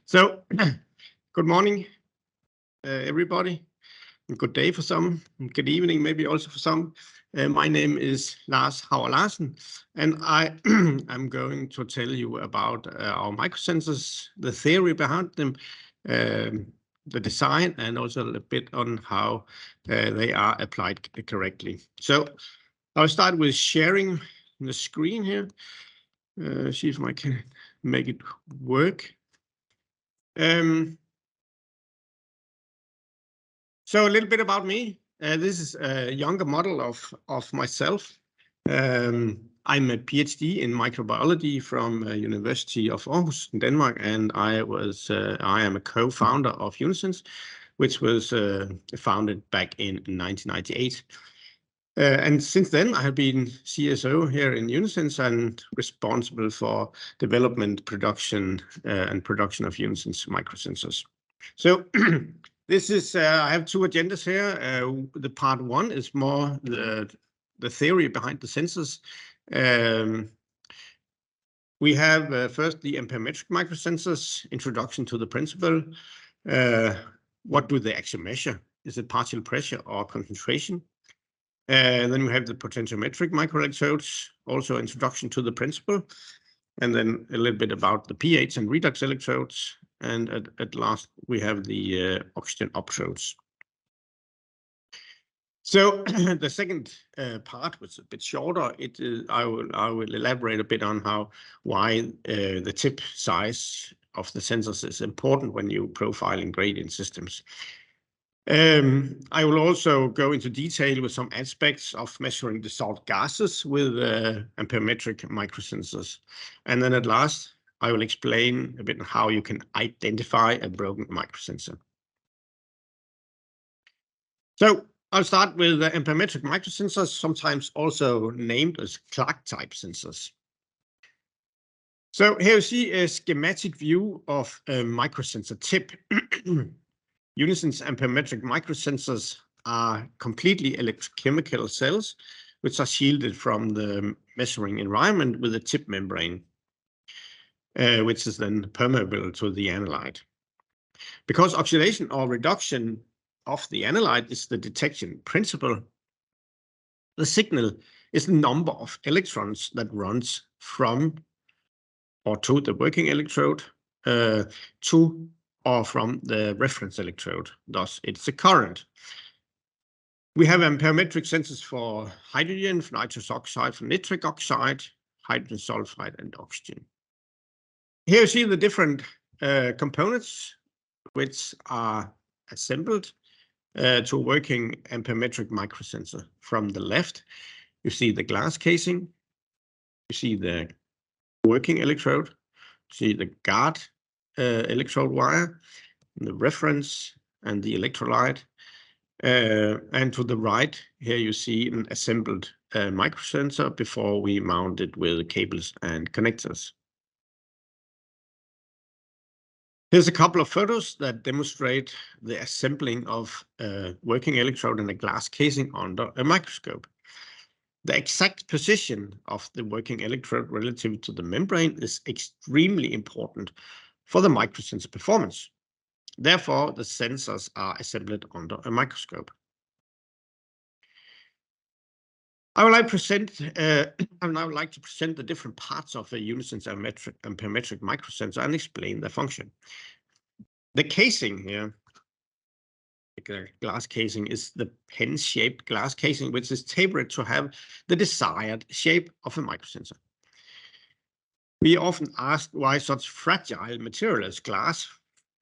So, good morning, everybody. Good day for some, good evening, maybe also for some. My name is Lars Hauer Larsen, and I am going to tell you about our microsensors, the theory behind them, the design, and also a little bit on how they are applied correctly. So, I'll start with sharing the screen here. See if I can make it work. So a little bit about me. This is a younger model of myself. I'm a PhD in microbiology from University of Aarhus in Denmark, and I am a co-founder of Unisense, which was founded back in 1998. And since then, I have been CSO here in Unisense and responsible for development, production, and production of Unisense microsensors. So this is, I have two agendas here. The part one is more the theory behind the sensors. We have first the amperemetric microsensors, introduction to the principle. What do they actually measure? Is it partial pressure or concentration? Then we have the potentiometric microelectrodes, also introduction to the principle, and then a little bit about the pH and redox electrodes, and at last we have the oxygen uptrodes. So the second part was a bit shorter. I will elaborate a bit on why the tip size of the sensors is important when you profile in gradient systems. I will also go into detail with some aspects of measuring dissolved gases with amperemetric microsensors. And then at last, I will explain a bit how you can identify a broken microsensor. So I'll start with the amperemetric microsensors, sometimes also named as Clark-type sensors. So here you see a schematic view of a microsensor tip. Unisense amperemetric microsensors are completely electrochemical cells, which are shielded from the measuring environment with a tip membrane, which is then permeable to the analyte. Because oxidation or reduction of the analyte is the detection principle, the signal is the number of electrons that runs from or to the working electrode to or from the reference electrode. Thus, it's a current. We have amperemetric sensors for hydrogen, for nitrous oxide, for nitric oxide, hydrogen sulfide, and oxygen. Here you see the different components which are assembled to a working amperemetric microsensor. From the left, you see the glass casing, you see the working electrode, you see the guard electrode wire, the reference, and the electrolyte. And to the right, here you see an assembled microsensor before we mount it with cables and connectors. Here's a couple of photos that demonstrate the assembling of a working electrode in a glass casing under a microscope. The exact position of the working electrode relative to the membrane is extremely important for the microsensor performance. Therefore, the sensors are assembled under a microscope. I would like to present the different parts of a Unisense amperemetric microsensor and explain their function. The casing here, the glass casing, is the pen-shaped glass casing, which is tapered to have the desired shape of a microsensor. We often ask why such fragile material as glass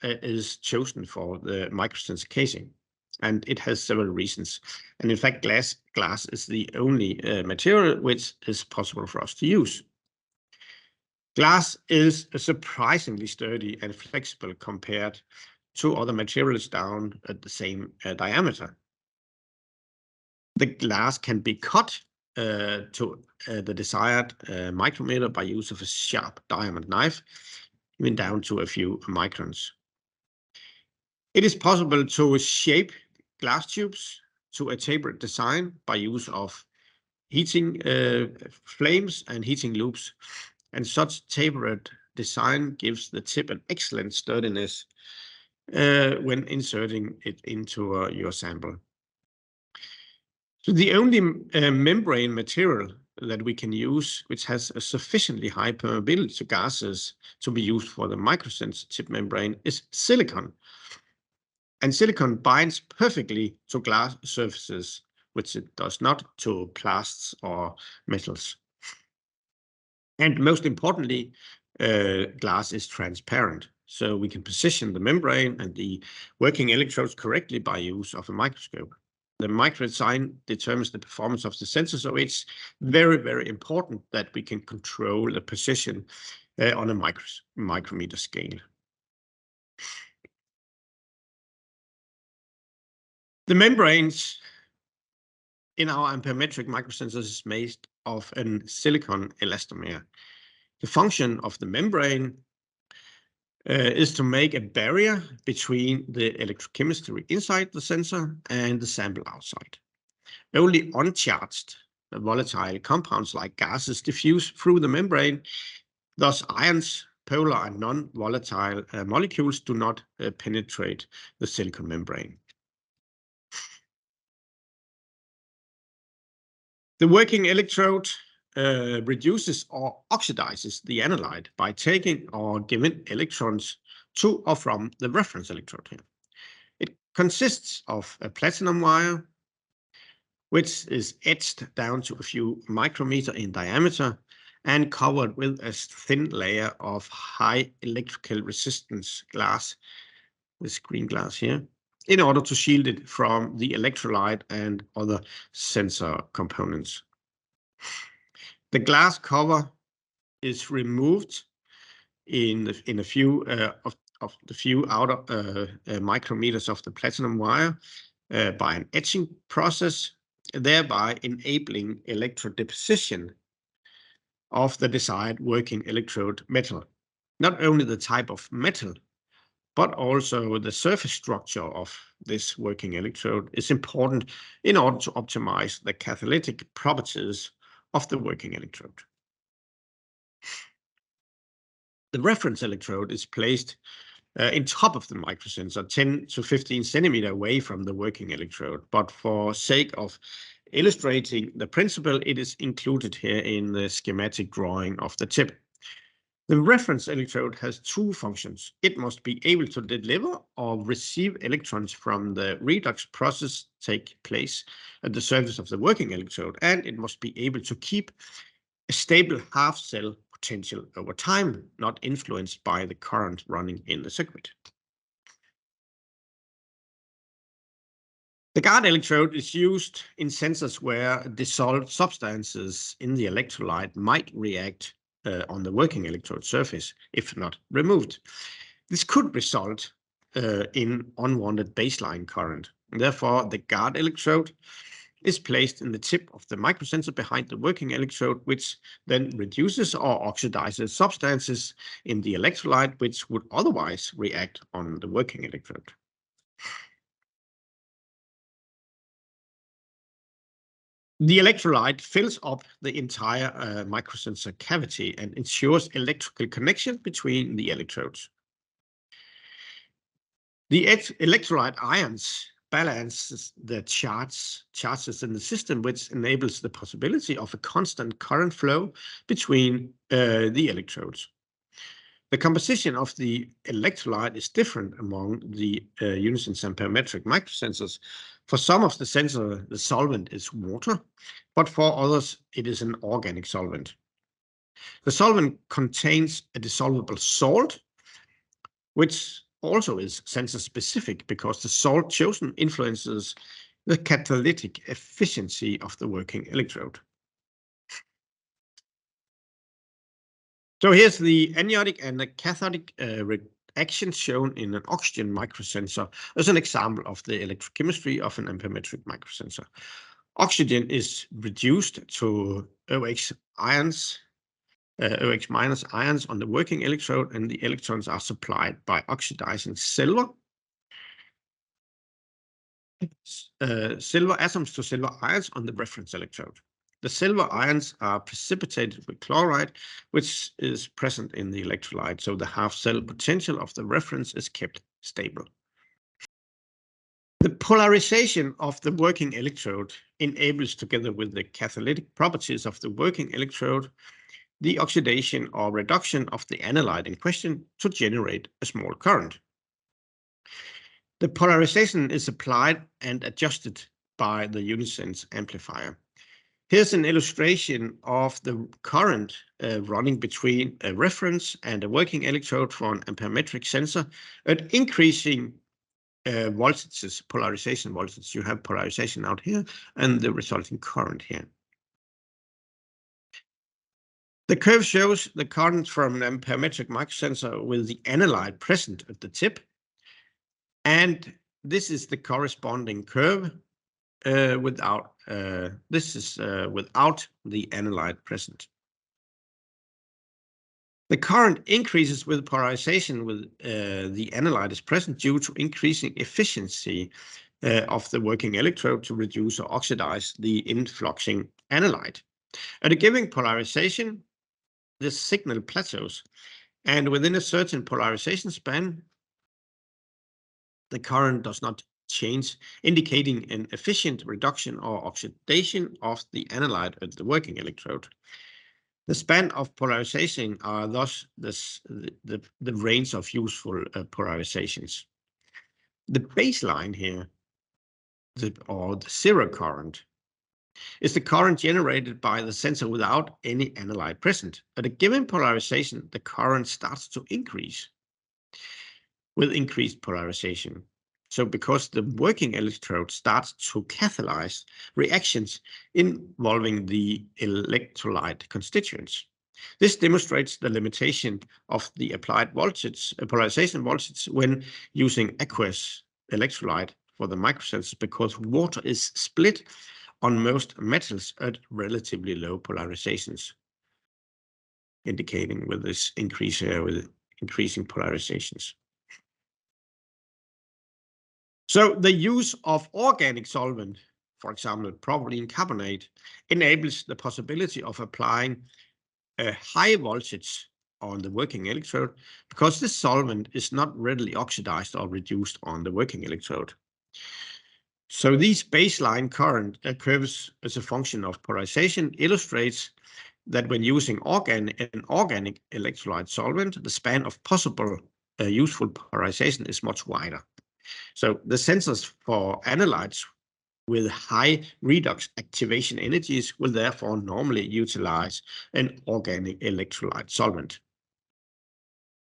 is chosen for the microsensor casing, and it has several reasons. And in fact, glass is the only material which is possible for us to use. Glass is surprisingly sturdy and flexible compared to other materials down at the same diameter. The glass can be cut to the desired micrometer by use of a sharp diamond knife, even down to a few microns. It is possible to shape glass tubes to a tapered design by use of heating flames and heating loops, and such tapered design gives the tip an excellent sturdiness when inserting it into your sample. So the only membrane material that we can use, which has a sufficiently high permeability to gases to be used for the microsensor tip membrane, is silicon. And silicon binds perfectly to glass surfaces, which it does not to plasts or metals. And most importantly, glass is transparent, so we can position the membrane and the working electrodes correctly by use of a microscope. The microdesign determines the performance of the sensor, so it's very, very important that we can control the position on a micrometer scale. The membranes in our amperemetric microsensors is made of a silicon elastomer. The function of the membrane is to make a barrier between the electrochemistry inside the sensor and the sample outside. Only uncharged volatile compounds like gases diffuse through the membrane. Thus, ions, polar and non-volatile molecules do not penetrate the silicon membrane. The working electrode reduces or oxidizes the analyte by taking or giving electrons to or from the reference electrode here. It consists of a platinum wire, which is etched down to a few micrometer in diameter and covered with a thin layer of high electrical resistance glass, this green glass here, in order to shield it from the electrolyte and other sensor components. The glass cover is removed in a few of the few outer micrometers of the platinum wire by an etching process, thereby enabling electrodeposition of the desired working electrode metal. Not only the type of metal, but also the surface structure of this working electrode is important in order to optimize the catalytic properties of the working electrode. The reference electrode is placed in top of the microsensor, 10 to 15 centimeter away from the working electrode. But for sake of illustrating the principle, it is included here in the schematic drawing of the tip. The reference electrode has two functions. It must be able to deliver or receive electrons from the redox process take place at the surface of the working electrode, and it must be able to keep a stable half-cell potential over time, not influenced by the current running in the circuit. The guard electrode is used in sensors where dissolved substances in the electrolyte might react on the working electrode surface, if not removed. This could result in unwanted baseline current. Therefore, the guard electrode is placed in the tip of the microsensor behind the working electrode, which then reduces or oxidizes substances in the electrolyte which would otherwise react on the working electrode. The electrolyte fills up the entire microsensor cavity and ensures electrical connection between the electrodes. The electrolyte ions balances the charges in the system, which enables the possibility of a constant current flow between the electrodes. The composition of the electrolyte is different among the Unisense and parametric microsensors. For some of the sensors, the solvent is water, but for others, it is an organic solvent. The solvent contains a dissolvable salt, which also is sensor specific because the salt chosen influences the catalytic efficiency of the working electrode. So here's the anionic and the cathodic reaction shown in an oxygen microsensor as an example of the electrochemistry of an amperemetric microsensor. Oxygen is reduced to OH ions, OH minus ions on the working electrode, and the electrons are supplied by oxidizing silver atoms to silver ions on the reference electrode. The silver ions are precipitated with chloride, which is present in the electrolyte, so the half-cell potential of the reference is kept stable. The polarization of the working electrode enables, together with the catalytic properties of the working electrode, the oxidation or reduction of the analyte in question to generate a small current. The polarization is applied and adjusted by the Unisense amplifier. Here's an illustration of the current running between a reference and a working electrode for an ampermetric sensor at increasing voltages, polarization voltage. You have polarization out here and the resulting current here. The curve shows the current from an ampermetric microsensor with the analyte present at the tip. And this is the corresponding curve without the analyte present. The current increases with polarization with the analyte is present due to increasing efficiency of the working electrode to reduce or oxidize the influxing analyte. At a given polarization, the signal plateaus, and within a certain polarization span, the current does not change, indicating an efficient reduction or oxidation of the analyte at the working electrode. The span of polarization are thus the range of useful polarizations. The baseline here, or the zero current, is the current generated by the sensor without any analyte present. At a given polarization, the current starts to increase with increased polarization. So because the working electrode starts to catalyze reactions involving the electrolyte constituents. This demonstrates the limitation of the applied voltage, polarization voltage, when using aqueous electrolyte for the microsensors, because water is split on most metals at relatively low polarizations, indicating with this increase here with increasing polarizations. So the use of organic solvent, for example, propylene carbonate, enables the possibility of applying a high voltage on the working electrode because this solvent is not readily oxidized or reduced on the working electrode. So these baseline current curves as a function of polarization illustrates that when using an organic electrolyte solvent, the span of possible useful polarization is much wider. So the sensors for analytes with high redox activation energies will therefore normally utilize an organic electrolyte solvent.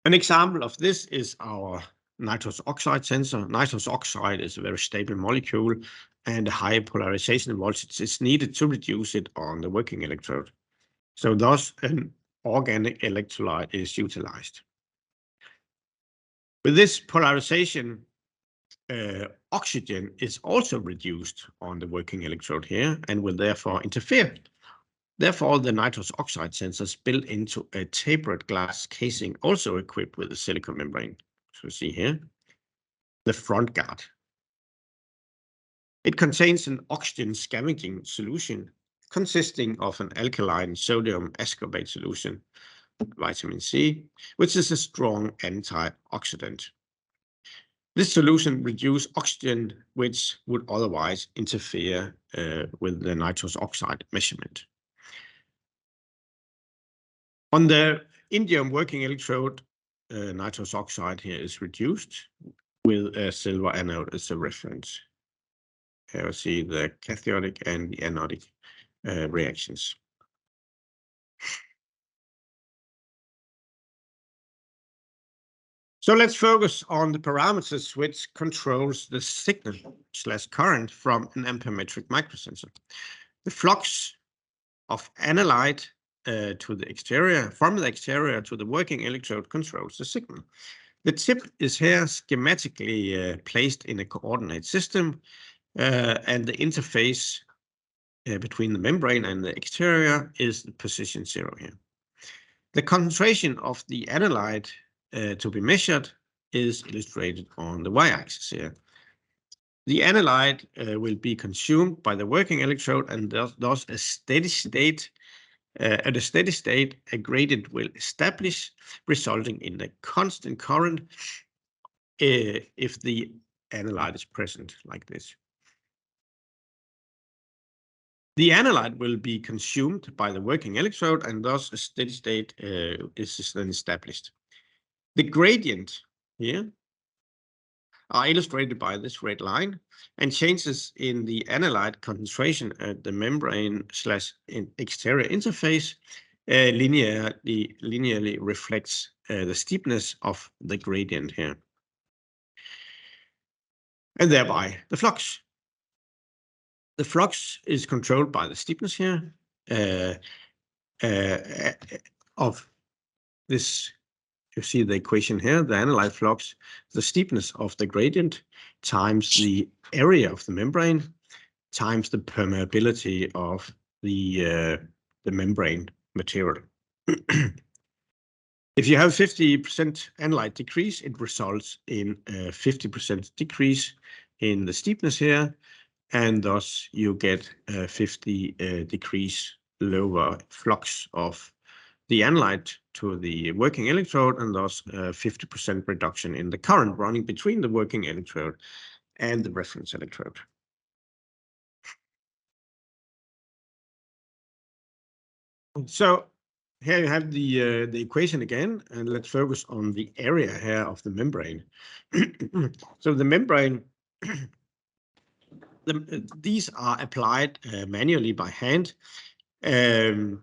An example of this is our nitrous oxide sensor. Nitrous oxide is a very stable molecule, and a high polarization voltage is needed to reduce it on the working electrode. So thus an organic electrolyte is utilized. With this polarization, oxygen is also reduced on the working electrode here and will therefore interfere. Therefore, the nitrous oxide sensors built into a tapered glass casing, also equipped with a silicon membrane. So you see here, the front guard. It contains an oxygen scavenging solution consisting of an alkaline sodium ascorbate solution, vitamin C, which is a strong antioxidant. This solution reduces oxygen, which would otherwise interfere with the nitrous oxide measurement. On the indium working electrode, nitrous oxide here is reduced with a silver anode as a reference. Here we see the cathodic and the anodic reactions. So let's focus on the parameters which controls the signal/current from an ampermetric microsensor. The flux of analyte to the exterior, from the exterior to the working electrode controls the signal. The tip is here schematically placed in a coordinate system, and the interface between the membrane and the exterior is the position 0 here. The concentration of the analyte to be measured is illustrated on the y-axis here. The analyte will be consumed by the working electrode, and thus a steady state. At a steady state, a gradient will establish, resulting in a constant current if the analyte is present like this. The analyte will be consumed by the working electrode, and thus a steady state is then established. The gradient here are illustrated by this red line, and changes in the analyte concentration at the membrane/exterior interface linearly reflects the steepness of the gradient here, and thereby the flux. The flux is controlled by the steepness here of this. You see the equation here, the analyte flux, the steepness of the gradient times the area of the membrane times the permeability of the membrane material. If you have 50% analyte decrease, it results in a 50% decrease in the steepness here, and thus you get a 50 decrease lower flux of the analyte to the working electrode, and thus a 50% reduction in the current running between the working electrode and the reference electrode. So here you have the equation again, and let's focus on the area here of the membrane. So the membrane, these are applied manually by hand, and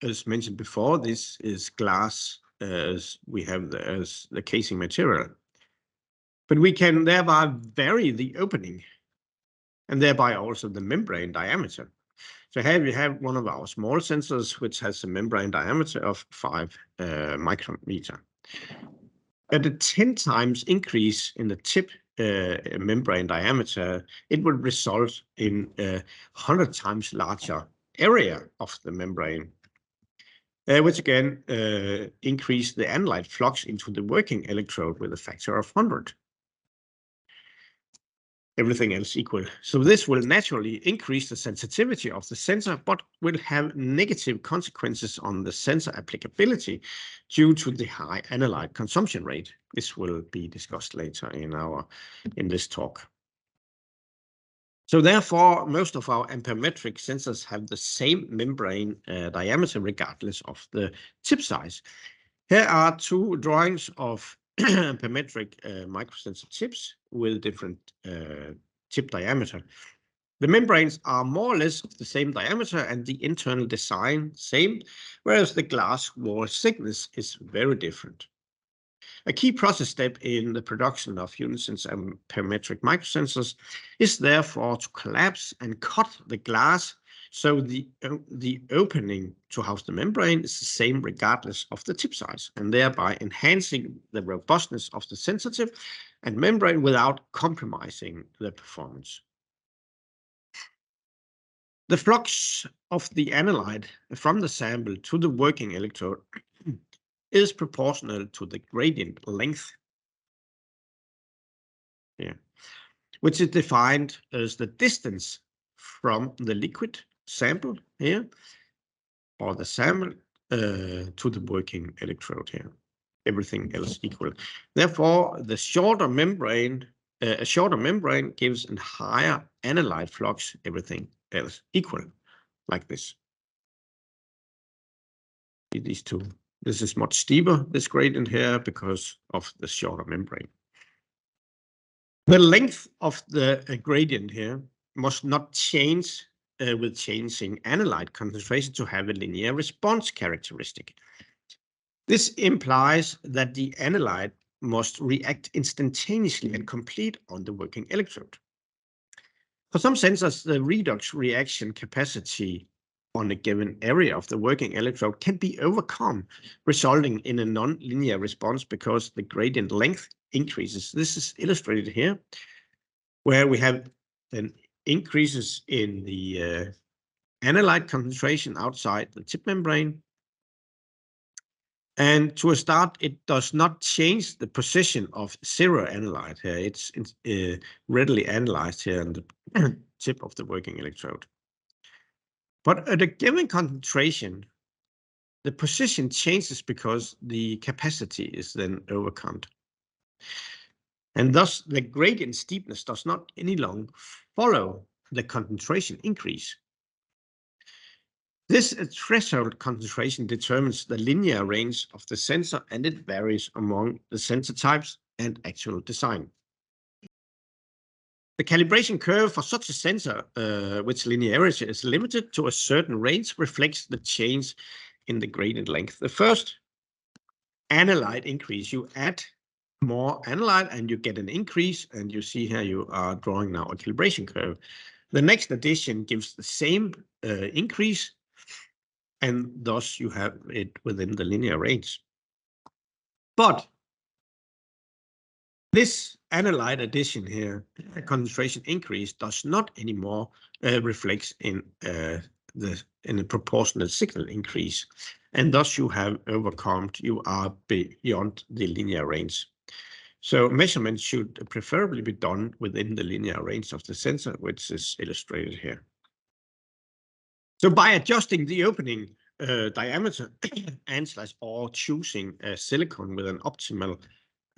as mentioned before, this is glass as we have as the casing material. But we can thereby vary the opening and thereby also the membrane diameter. So here we have one of our small sensors, which has a membrane diameter of 5 micrometer. At a 10 times increase in the tip membrane diameter, it would result in a 100 times larger area of the membrane, which again increase the analyte flux into the working electrode with a factor of 100. Everything else equal. So this will naturally increase the sensitivity of the sensor, but will have negative consequences on the sensor applicability due to the high analyte consumption rate. This will be discussed later in this talk. So therefore, most of our ampermetric sensors have the same membrane diameter regardless of the tip size. Here are two drawings of ampermetric microsensor tips with different tip diameter. The membranes are more or less of the same diameter and the internal design same, whereas the glass wall thickness is very different. A key process step in the production of Unisense ampermetric microsensors is therefore to collapse and cut the glass so the opening to house the membrane is the same regardless of the tip size, and thereby enhancing the robustness of the sensor tip and membrane without compromising the performance. The flux of the analyte from the sample to the working electrode is proportional to the gradient length, which is defined as the distance from the liquid sample here, or the sample to the working electrode here. Everything else equal. Therefore, the shorter membrane, a shorter membrane gives a higher analyte flux. Everything else equal, like this. These two. This is much steeper, this gradient here, because of the shorter membrane. The length of the gradient here must not change with changing analyte concentration to have a linear response characteristic. This implies that the analyte must react instantaneously and complete on the working electrode. For some sensors, the redox reaction capacity on a given area of the working electrode can be overcome, resulting in a non-linear response because the gradient length increases. This is illustrated here, where we have an increases in the analyte concentration outside the tip membrane, And to a start, it does not change the position of zero analyte here. It's readily analyzed here on the tip of the working electrode. But at a given concentration, the position changes because the capacity is then overcome. And thus, the gradient steepness does not any longer follow the concentration increase. This threshold concentration determines the linear range of the sensor, and it varies among the sensor types and actual design. The calibration curve for such a sensor, which linearity is limited to a certain range, reflects the change in the gradient length. The first analyte increase, you add more analyte and you get an increase, and you see here you are drawing now a calibration curve. The next addition gives the same increase, and thus you have it within the linear range. But this analyte addition here, concentration increase, does not anymore reflect in a proportional signal increase, and thus you have overcome, you are beyond the linear range. So measurements should preferably be done within the linear range of the sensor, which is illustrated here. So by adjusting the opening diameter and/or choosing silicon with an optimal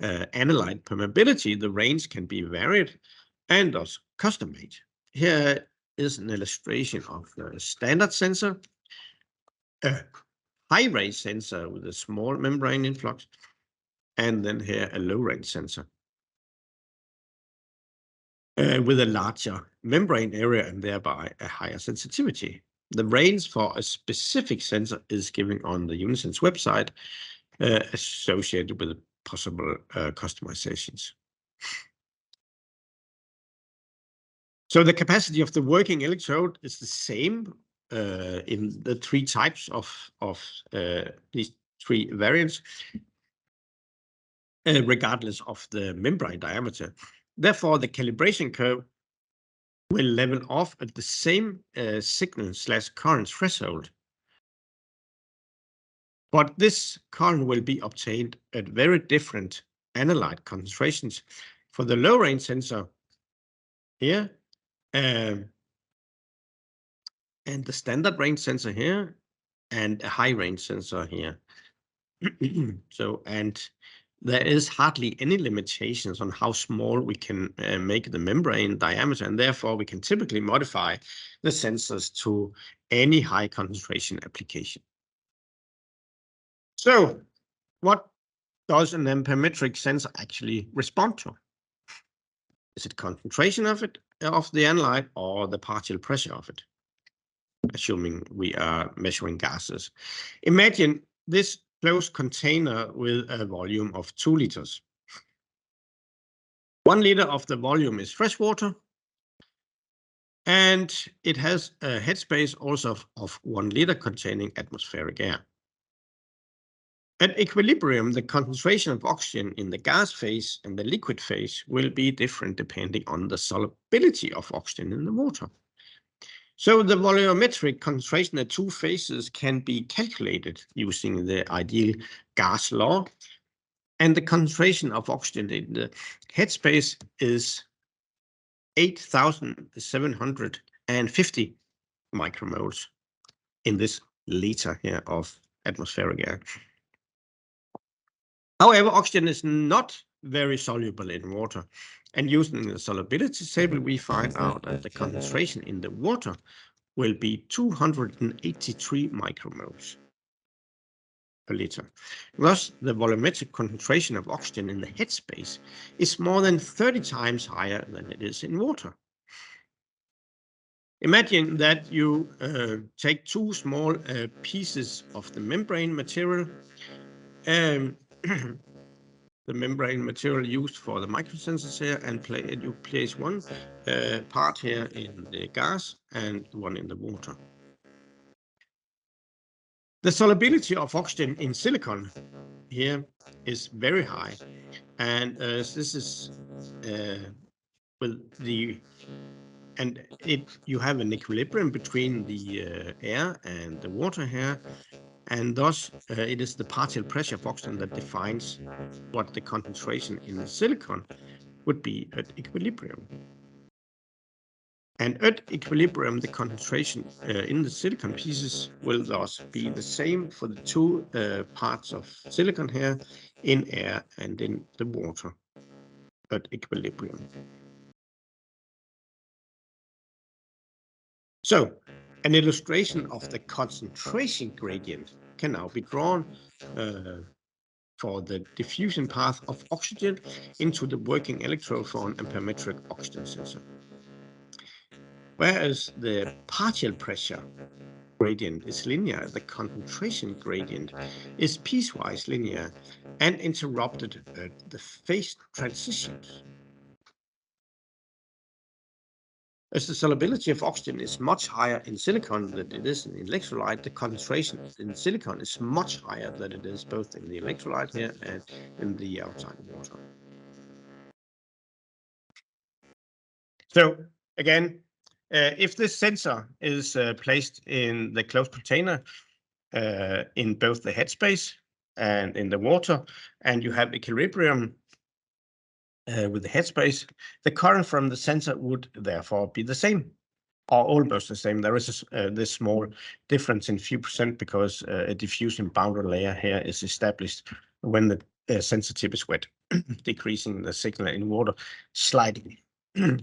analyte permeability, the range can be varied and thus custom-made. Here is an illustration of a standard sensor, a high-range sensor with a small membrane influx, and then here a low-range sensor with a larger membrane area and thereby a higher sensitivity. The range for a specific sensor is given on the Unisense website, associated with possible customizations. So the capacity of the working electrode is the same in the three types of these three variants, regardless of the membrane diameter. Therefore, the calibration curve will level off at the same signal/current threshold. But this current will be obtained at very different analyte concentrations. For the low range sensor here, and the standard range sensor here, and a high range sensor here. And there is hardly any limitations on how small we can make the membrane diameter, and therefore we can typically modify the sensors to any high concentration application. So what does an ampermetric sensor actually respond to? Is it concentration of the analyte, or the partial pressure of it, assuming we are measuring gases? Imagine this closed container with a volume of 2 liters. 1 liter of the volume is fresh water, and it has a headspace also of 1 liter containing atmospheric air. At equilibrium, the concentration of oxygen in the gas phase and the liquid phase will be different depending on the solubility of oxygen in the water. So the volumetric concentration at two phases can be calculated using the ideal gas law, and the concentration of oxygen in the headspace is 8,750 micromoles in this liter here of atmospheric air. However, oxygen is not very soluble in water, and using the solubility table, we find out that the concentration in the water will be 283 micromoles per liter. Thus, the volumetric concentration of oxygen in the headspace is more than 30 times higher than it is in water. Imagine that you take two small pieces of the membrane material, the membrane material used for the microsensors here, and you place one part here in the gas and one in the water. The solubility of oxygen in silicon here is very high, and this is you have an equilibrium between the air and the water here, and thus it is the partial pressure of oxygen that defines what the concentration in the silicon would be at equilibrium. And at equilibrium, the concentration in the silicon pieces will thus be the same for the two parts of silicon here in air and in the water at equilibrium. So, an illustration of the concentration gradient can now be drawn for the diffusion path of oxygen into the working electrode for an ampermetric oxygen sensor. Whereas the partial pressure gradient is linear, the concentration gradient is piecewise linear and interrupted at the phase transitions. As the solubility of oxygen is much higher in silicon than it is in electrolyte, the concentration in silicon is much higher than it is both in the electrolyte here and in the outside water. So again, if this sensor is placed in the closed container in both the headspace and in the water, and you have equilibrium with the headspace, the current from the sensor would therefore be the same, or almost the same. There is this small difference in few percent because a diffusion boundary layer here is established when the sensor tip is wet, decreasing the signal in water slightly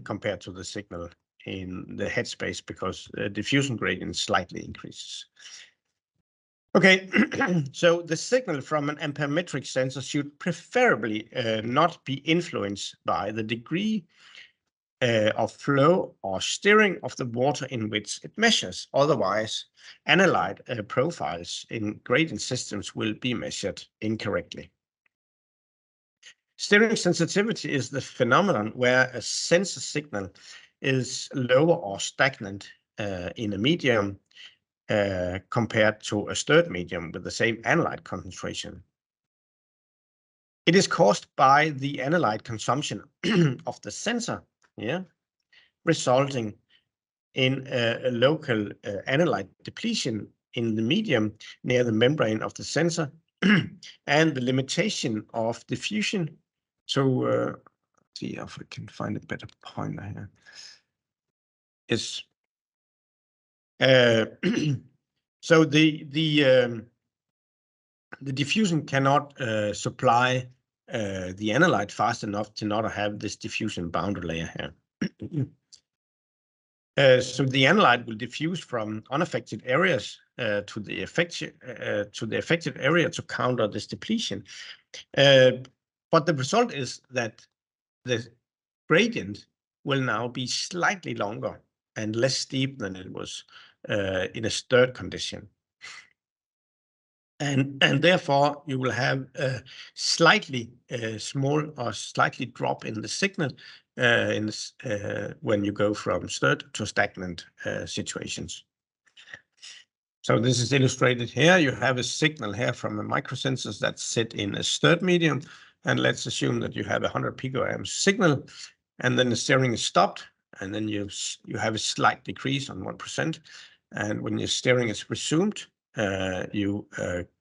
compared to the signal in the headspace because the diffusion gradient slightly increases. Okay, so the signal from an ampermetric sensor should preferably not be influenced by the degree of flow or stirring of the water in which it measures. Otherwise, analyte profiles in gradient systems will be measured incorrectly. Stirring sensitivity is the phenomenon where a sensor signal is lower or stagnant in a medium compared to a stirred medium with the same analyte concentration. It is caused by the analyte consumption of the sensor, resulting in a local analyte depletion in the medium near the membrane of the sensor and the limitation of diffusion. So see if I can find a better pointer here. Is so the diffusion cannot supply the analyte fast enough to not have this diffusion boundary layer here. So the analyte will diffuse from unaffected areas to the affected area to counter this depletion. But the result is that the gradient will now be slightly longer and less steep than it was in a stirred condition. And therefore, you will have a slightly small or slightly drop in the signal when you go from stirred to stagnant situations. So this is illustrated here. You have a signal here from a microsensor that's set in a stirred medium. And let's assume that you have a 100 picoamp signal, and then the stirring is stopped, and then you have a slight decrease on 1%. And when your stirring is resumed, you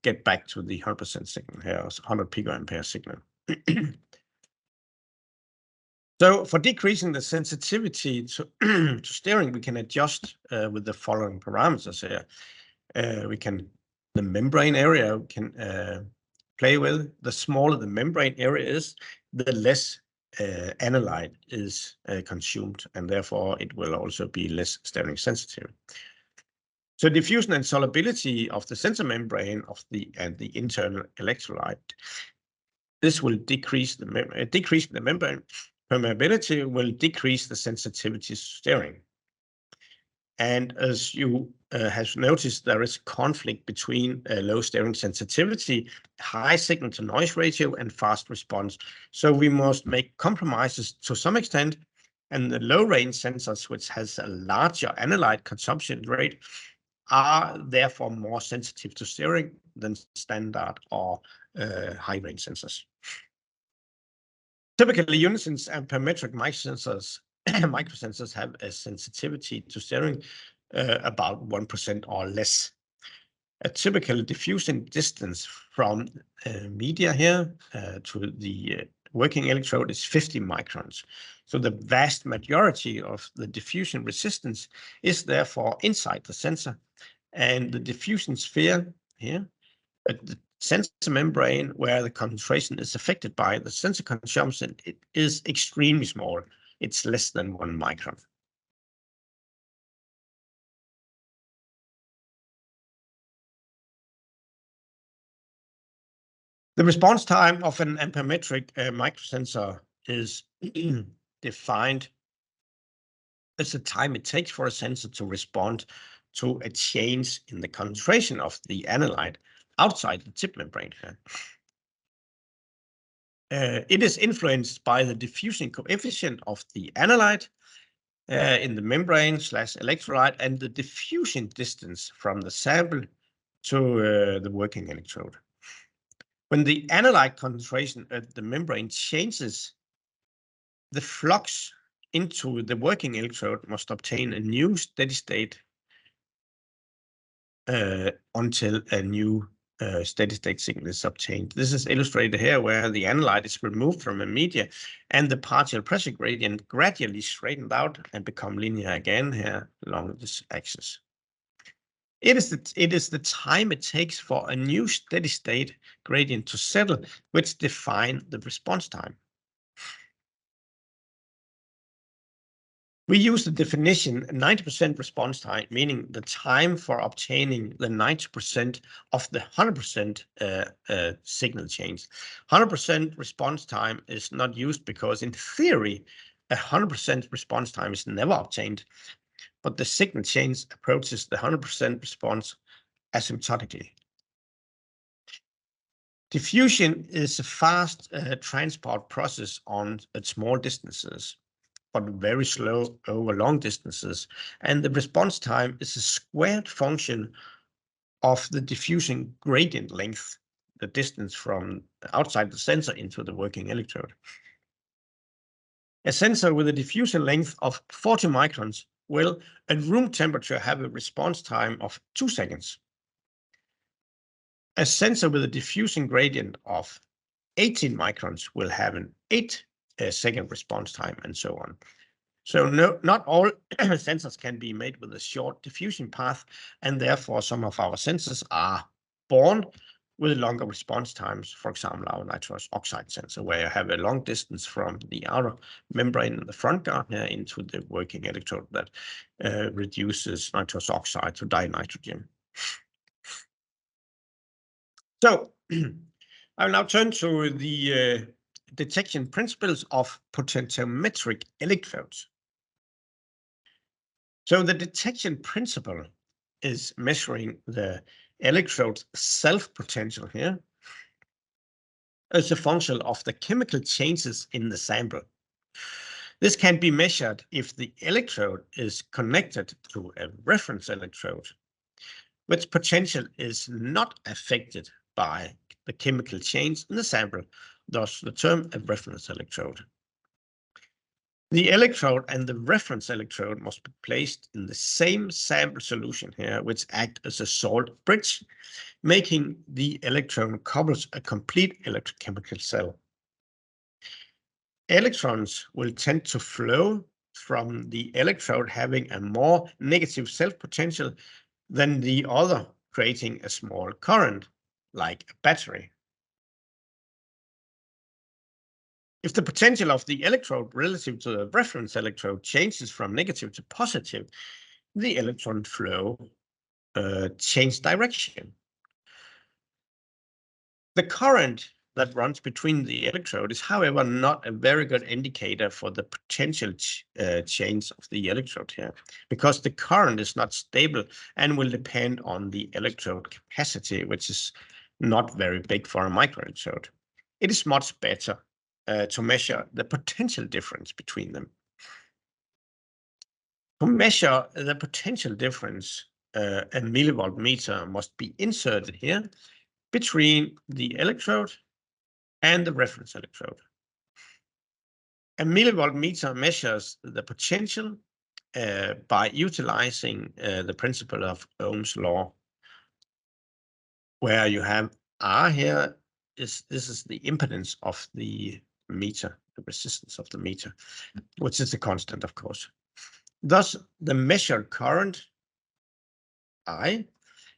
get back to the 100% signal here, 100 picoampere signal. So for decreasing the sensitivity to stirring, we can adjust with the following parameters here. The membrane area we can play with. The smaller the membrane area is, the less analyte is consumed, and therefore it will also be less stirring sensitive. So diffusion and solubility of the sensor membrane and the internal electrolyte. This will decrease the membrane permeability, will decrease the sensitivity to stirring. And as you have noticed, there is conflict between low stirring sensitivity, high signal to noise ratio, and fast response. So we must make compromises to some extent. And the low range sensors, which has a larger analyte consumption rate, are therefore more sensitive to stirring than standard or high range sensors. Typically, Unisense and ampermetric microsensors have a sensitivity to stirring about 1% or less. A typical diffusion distance from media here to the working electrode is 50 microns. So the vast majority of the diffusion resistance is therefore inside the sensor, and the diffusion sphere here at the sensor membrane, where the concentration is affected by the sensor consumption, it is extremely small. It's less than 1 micron. The response time of an ampermetric microsensor is defined as the time it takes for a sensor to respond to a change in the concentration of the analyte outside the tip membrane. It is influenced by the diffusion coefficient of the analyte in the membrane/electrolyte and the diffusion distance from the sample to the working electrode. When the analyte concentration at the membrane changes, the flux into the working electrode must obtain a new steady state until a new steady state signal is obtained. This is illustrated here where the analyte is removed from a media and the partial pressure gradient gradually straightened out and become linear again here along this axis. It is the time it takes for a new steady state gradient to settle which define the response time. We use the definition 90% response time, meaning the time for obtaining the 90% of the 100% signal change. 100% response time is not used because in theory, 100% response time is never obtained, but the signal change approaches the 100% response asymptotically. Diffusion is a fast transport process at small distances, but very slow over long distances. And the response time is a squared function of the diffusion gradient length, the distance from outside the sensor into the working electrode. A sensor with a diffusion length of 40 microns will, at room temperature, have a response time of 2 seconds. A sensor with a diffusion gradient of 18 microns will have an 8-second response time, and so on. So not all sensors can be made with a short diffusion path, and therefore some of our sensors are born with longer response times. For example, our nitrous oxide sensor, where you have a long distance from the outer membrane in the front guard here into the working electrode that reduces nitrous oxide to dinitrogen. So I will now turn to the detection principles of potentiometric electrodes. So the detection principle is measuring the electrode's self-potential here as a function of the chemical changes in the sample. This can be measured if the electrode is connected to a reference electrode, which potential is not affected by the chemical change in the sample, thus the term a reference electrode. The electrode and the reference electrode must be placed in the same sample solution here, which act as a salt bridge, making the electron couples a complete electrochemical cell. Electrons will tend to flow from the electrode having a more negative self-potential than the other, creating a small current, like a battery. If the potential of the electrode relative to the reference electrode changes from negative to positive, the electron flow changes direction. The current that runs between the electrode is, however, not a very good indicator for the potential change of the electrode here, because the current is not stable and will depend on the electrode capacity, which is not very big for a microelectrode. It is much better to measure the potential difference between them. To measure the potential difference, a millivolt meter must be inserted here between the electrode and the reference electrode. A millivolt meter measures the potential by utilizing the principle of Ohm's law. where you have R here, this is the impedance of the meter, the resistance of the meter, which is a constant, of course. Thus, the measured current, I,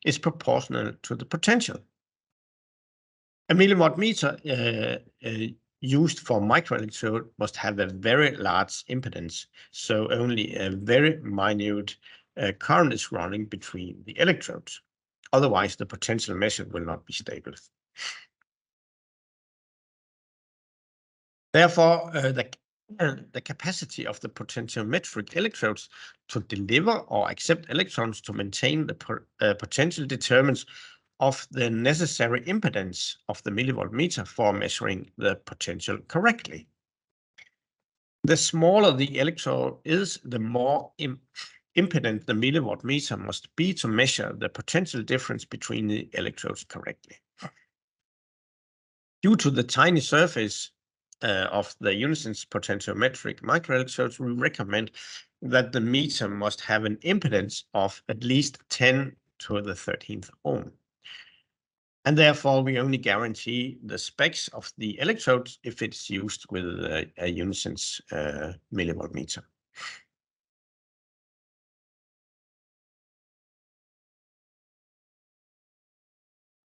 is proportional to the potential. A milliwatt meter used for microelectrode must have a very large impedance, so only a very minute current is running between the electrodes. Otherwise, the potential measured will not be stable. Therefore, the capacity of the potentiometric electrodes to deliver or accept electrons to maintain the potential determines of the necessary impedance of the milliwatt meter for measuring the potential correctly. The smaller the electrode is, the more impedant the milliwatt meter must be to measure the potential difference between the electrodes correctly. Due to the tiny surface of the Unisense potentiometric microelectrodes, we recommend that the meter must have an impedance of at least 10 to the 13th ohm. And therefore, we only guarantee the specs of the electrodes if it's used with a Unisense milliwatt meter.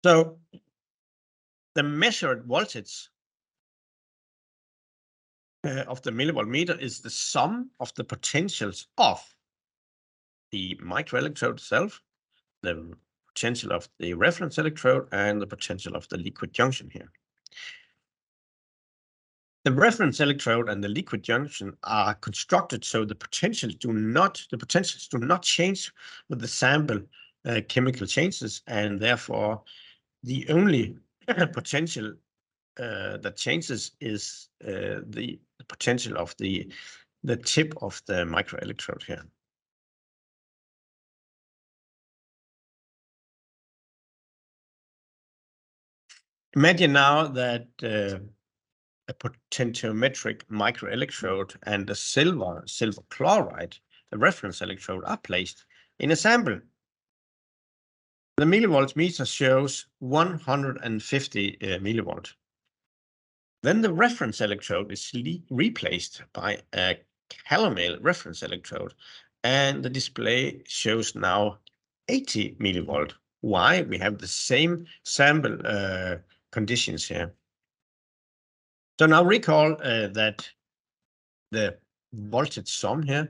So the measured voltage of the milliwatt meter is the sum of the potentials of the microelectrode itself, the potential of the reference electrode, and the potential of the liquid junction here. The reference electrode and the liquid junction are constructed so the potentials do not change with the sample chemical changes, and therefore the only potential that changes is the potential of the tip of the microelectrode here. Imagine now that a potentiometric microelectrode and the silver chloride, the reference electrode, are placed in a sample. The millivolt meter shows 150 millivolt. Then the reference electrode is replaced by a calomel reference electrode, and the display shows now 80 millivolt. Why? We have the same sample conditions here. So now recall that the voltage sum here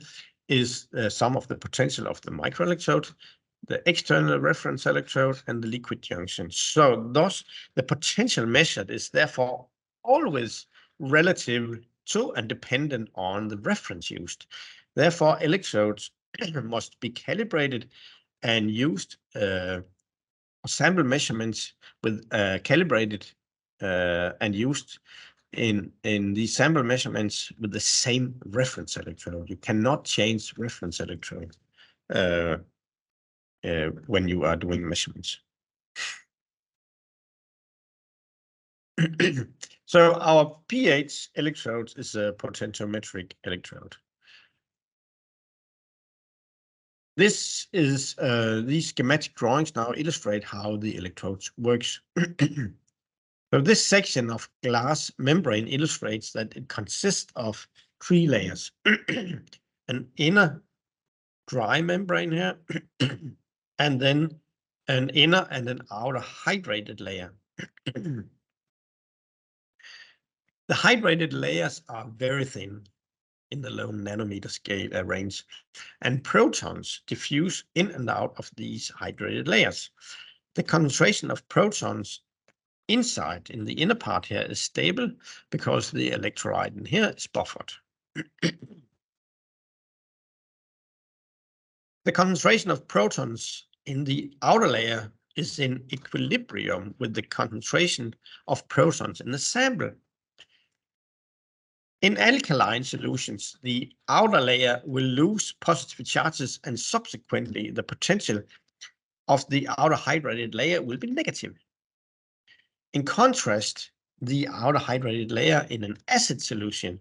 is the sum of the potential of the microelectrode, the external reference electrode, and the liquid junction. So thus, the potential measured is therefore always relative to and dependent on the reference used. Therefore, electrodes must be calibrated and used sample measurements with calibrated and used in these sample measurements with the same reference electrode. You cannot change reference electrode when you are doing measurements. So our pH electrode is a potentiometric electrode. This is these schematic drawings now illustrate how the electrodes works. So this section of glass membrane illustrates that it consists of 3 layers. An inner dry membrane here, and then an inner and an outer hydrated layer. The hydrated layers are very thin in the low nanometer scale range, and protons diffuse in and out of these hydrated layers. The concentration of protons inside in the inner part here is stable because the electrolyte in here is buffered. The concentration of protons in the outer layer is in equilibrium with the concentration of protons in the sample. In alkaline solutions, the outer layer will lose positive charges, and subsequently the potential of the outer hydrated layer will be negative. In contrast, the outer hydrated layer in an acid solution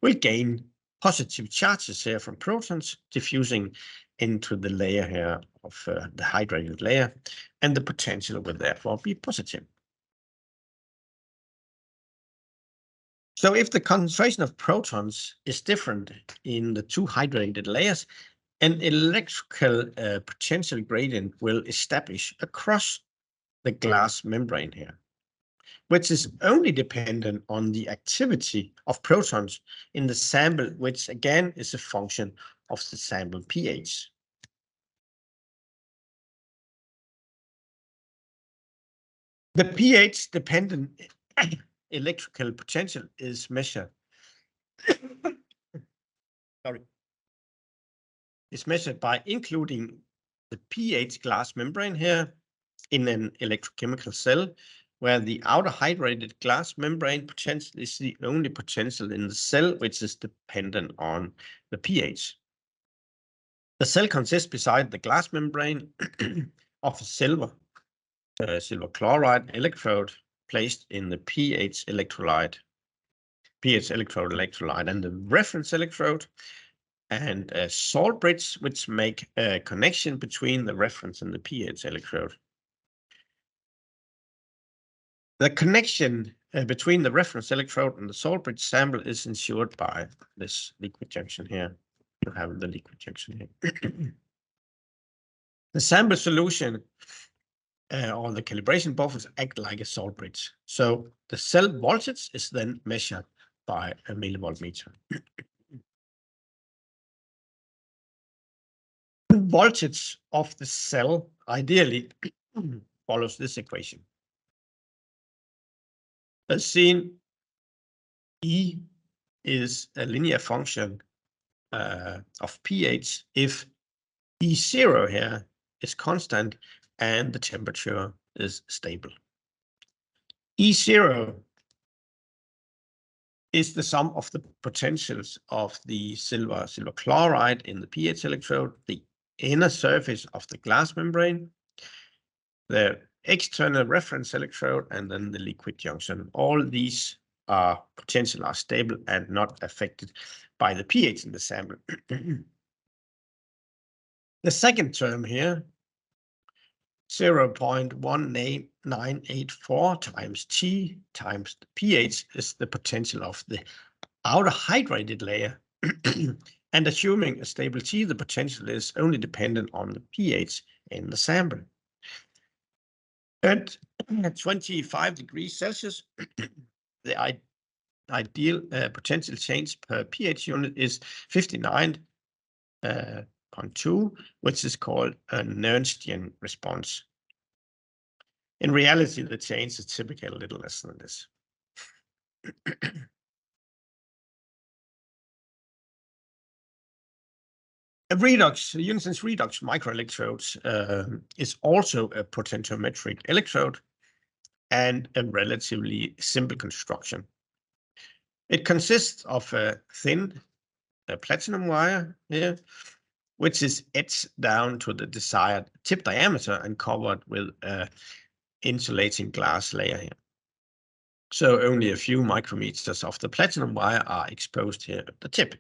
will gain positive charges here from protons diffusing into the layer here of the hydrated layer, and the potential will therefore be positive. So if the concentration of protons is different in the two hydrated layers, an electrical potential gradient will establish across the glass membrane here, which is only dependent on the activity of protons in the sample, which again is a function of the sample pH. The pH-dependent electrical potential is measured. Is measured by including the pH glass membrane here in an electrochemical cell, where the outer hydrated glass membrane potential is the only potential in the cell which is dependent on the pH. The cell consists beside the glass membrane of a silver chloride electrode placed in the pH electrolyte, and the reference electrode, and a salt bridge which make a connection between the reference and the pH electrode. The connection between the reference electrode and the salt bridge sample is ensured by this liquid junction here. You have the liquid junction here. The sample solution or the calibration buffers act like a salt bridge. So the cell voltage is then measured by a millivoltmeter. The voltage of the cell ideally follows this equation. As seen, E is a linear function of pH if E0 here is constant and the temperature is stable. E0 is the sum of the potentials of the silver chloride in the pH electrode, the inner surface of the glass membrane, the external reference electrode, and then the liquid junction. All these potential are stable and not affected by the pH in the sample. The second term here, 0.1984 times T times the pH, is the potential of the outer hydrated layer. And assuming a stable T, the potential is only dependent on the pH in the sample. At 25 degrees Celsius, the ideal potential change per pH unit is 59.2, which is called a Nernstian response. In reality, the change is typically a little less than this. Unisense redox microelectrodes is also a potentiometric electrode and a relatively simple construction. It consists of a thin platinum wire here, which is etched down to the desired tip diameter and covered with an insulating glass layer here. So only a few micrometers of the platinum wire are exposed here at the tip.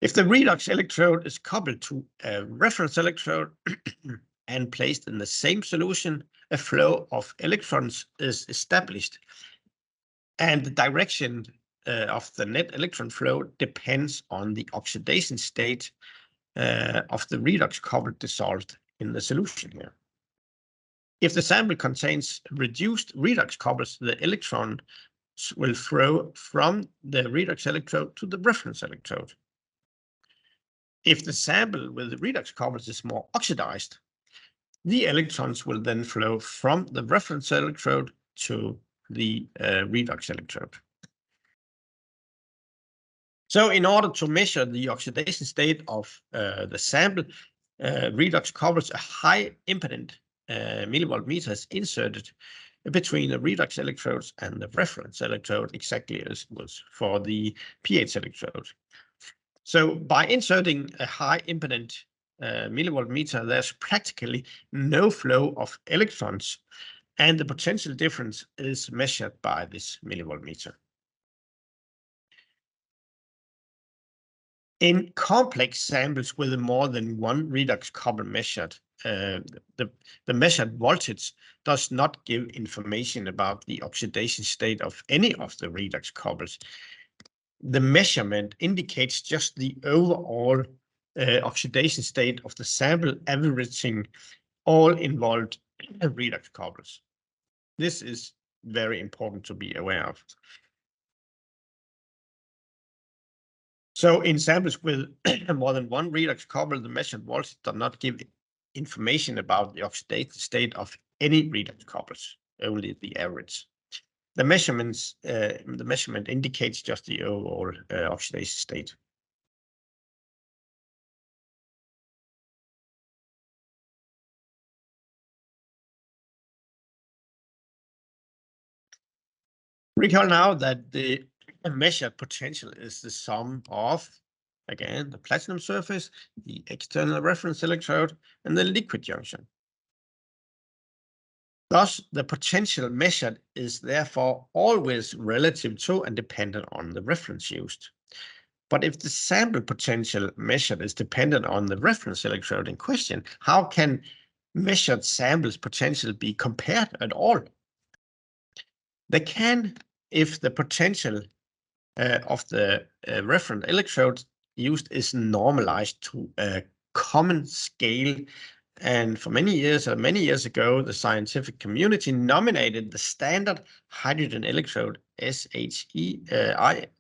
If the redox electrode is coupled to a reference electrode and placed in the same solution, a flow of electrons is established, and the direction of the net electron flow depends on the oxidation state of the redox coupled dissolved in the solution here. If the sample contains reduced redox couples, the electrons will flow from the redox electrode to the reference electrode. If the sample with the redox couples is more oxidized, the electrons will then flow from the reference electrode to the redox electrode. So in order to measure the oxidation state of the sample, redox couples a high impedant millivoltmeter is inserted between the redox electrodes and the reference electrode, exactly as it was for the pH electrode. So by inserting a high impedant millivoltmeter, there's practically no flow of electrons, and the potential difference is measured by this millivoltmeter. In complex samples with more than one redox couple measured, the measured voltage does not give information about the oxidation state of any of the redox couples. The measurement indicates just the overall oxidation state of the sample, averaging all involved redox couples. This is very important to be aware of. So in samples with more than one redox couple, the measured voltage does not give information about the oxidation state of any redox couples, only the average. The measurement indicates just the overall oxidation state. Recall now that the measured potential is the sum of, again, the platinum surface, the external reference electrode, and the liquid junction. Thus, the potential measured is therefore always relative to and dependent on the reference used. But if the sample potential measured is dependent on the reference electrode in question, how can measured samples potential be compared at all? They can if the potential of the reference electrode used is normalized to a common scale. And for many years ago, the scientific community nominated the standard hydrogen electrode, SHE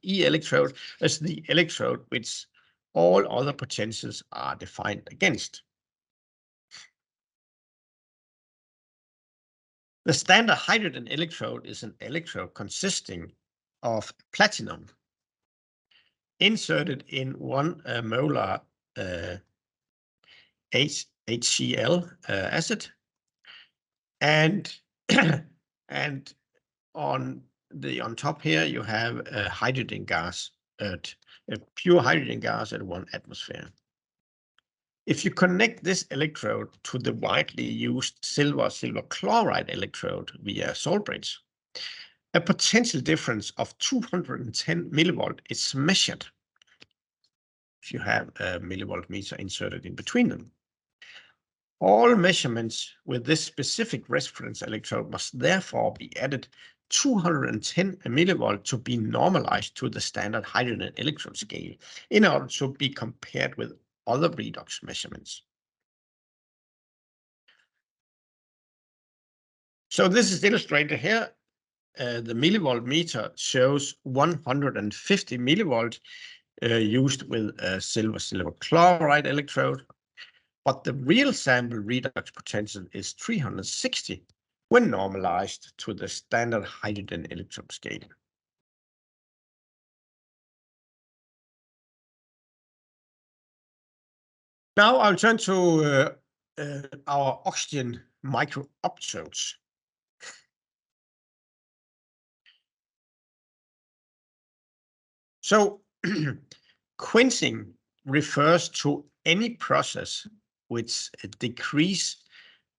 electrode, as the electrode which all other potentials are defined against. The standard hydrogen electrode is an electrode consisting of platinum inserted in 1 molar HCl acid, and and on top here you have a hydrogen gas at a pure hydrogen gas at 1 atmosphere. If you connect this electrode to the widely used silver chloride electrode via salt bridge, a potential difference of 210 millivolt is measured if you have a millivolt meter inserted in between them. All measurements with this specific reference electrode must therefore be added 210 millivolt to be normalized to the standard hydrogen electrode scale in order to be compared with other redox measurements. So this is illustrated here. The millivolt meter shows 150 millivolt used with a silver chloride electrode, but the real sample redox potential is 360 when normalized to the standard hydrogen electrode scale. Now I'll turn to our oxygen micro-optodes. So quenching refers to any process which decrease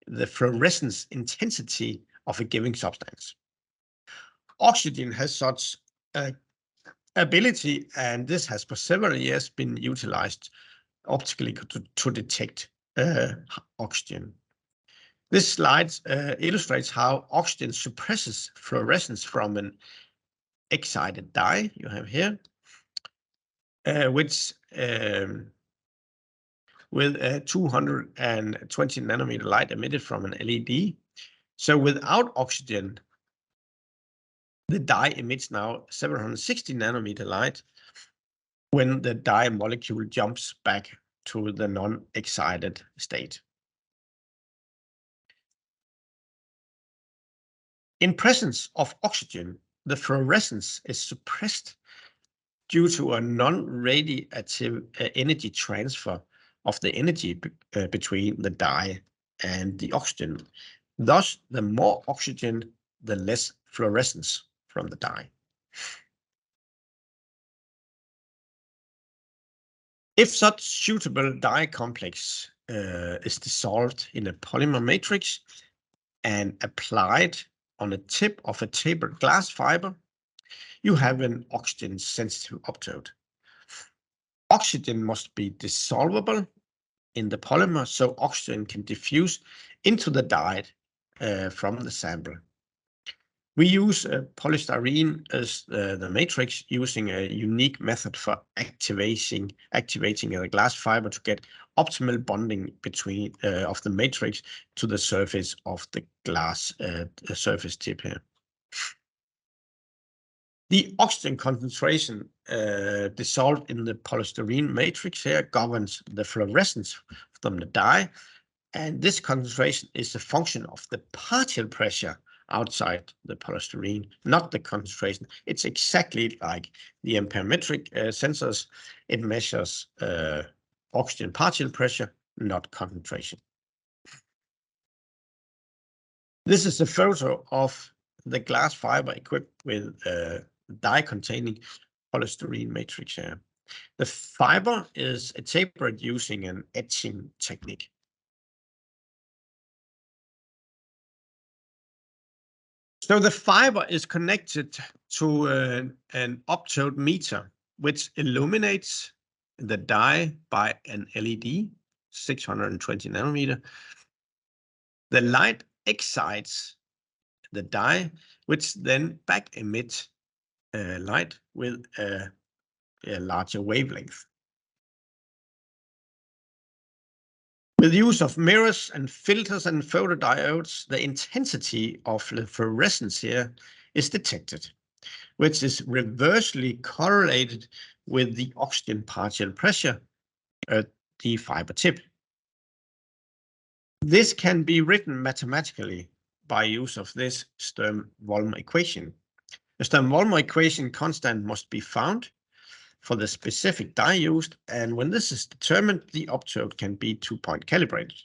the fluorescence intensity of a given substance. Oxygen has such ability, and this has for several years been utilized optically to detect oxygen. This slide illustrates how oxygen suppresses fluorescence from an excited dye you have here, which with a 220 nanometer light emitted from an LED. So without oxygen, the dye emits now 760 nanometer light when the dye molecule jumps back to the non-excited state. In presence of oxygen, the fluorescence is suppressed due to a non-radiative energy transfer of the energy between the dye and the oxygen. Thus, the more oxygen, the less fluorescence from the dye. If such suitable dye complex is dissolved in a polymer matrix and applied on the tip of a tapered glass fiber, you have an oxygen-sensitive optode. Oxygen must be dissolvable in the polymer so oxygen can diffuse into the dye from the sample. We use polystyrene as the matrix using a unique method for activating a glass fiber to get optimal bonding between of the matrix to the surface of the glass surface tip here. The oxygen concentration dissolved in the polystyrene matrix here governs the fluorescence from the dye, and this concentration is a function of the partial pressure outside the polystyrene, not the concentration. It's exactly like the amperemetric sensors. It measures oxygen partial pressure, not concentration. This is a photo of the glass fiber equipped with dye containing polystyrene matrix here. The fiber is tapered using an etching technique. So the fiber is connected to an optode meter, which illuminates the dye by an LED, 620 nanometer. The light excites the dye, which then back emits light with a larger wavelength. With use of mirrors and filters and photodiodes, the intensity of the fluorescence here is detected, which is reversely correlated with the oxygen partial pressure at the fiber tip. This can be written mathematically by use of this Sturm-Wolmer equation. The Sturm-Wolmer equation constant must be found for the specific dye used, and when this is determined, the optode can be 2-point calibrated.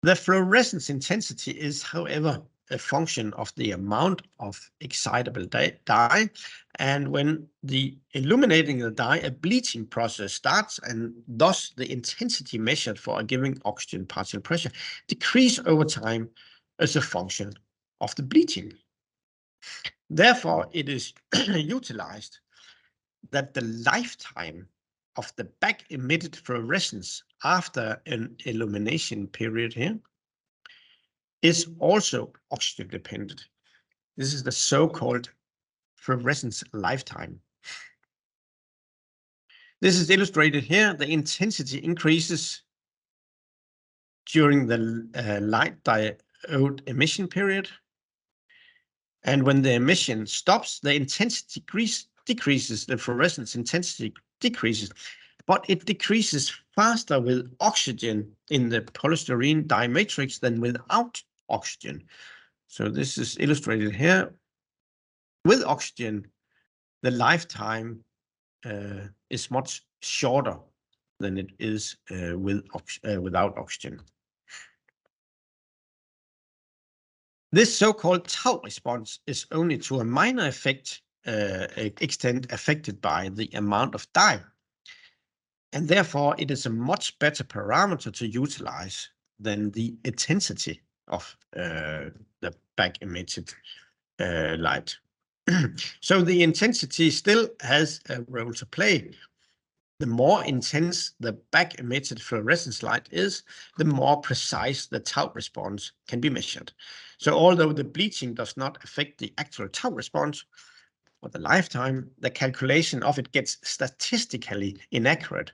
The fluorescence intensity is, however, a function of the amount of excitable dye, and when the illuminating the dye, a bleaching process starts, and thus the intensity measured for a given oxygen partial pressure decrease over time as a function of the bleaching. Therefore, it is utilized that the lifetime of the back emitted fluorescence after an illumination period here is also oxygen dependent. This is the so-called fluorescence lifetime. This is illustrated here. The intensity increases during the light diode emission period. And when the emission stops, the intensity decreases, the fluorescence intensity decreases, but it decreases faster with oxygen in the polystyrene dye matrix than without oxygen. So this is illustrated here. With oxygen, the lifetime is much shorter than it is without oxygen. This so-called tau response is only to a minor extent affected by the amount of dye, and therefore it is a much better parameter to utilize than the intensity of the back emitted light. So the intensity still has a role to play. The more intense the back emitted fluorescence light is, the more precise the tau response can be measured. So although the bleaching does not affect the actual tau response for the lifetime, the calculation of it gets statistically inaccurate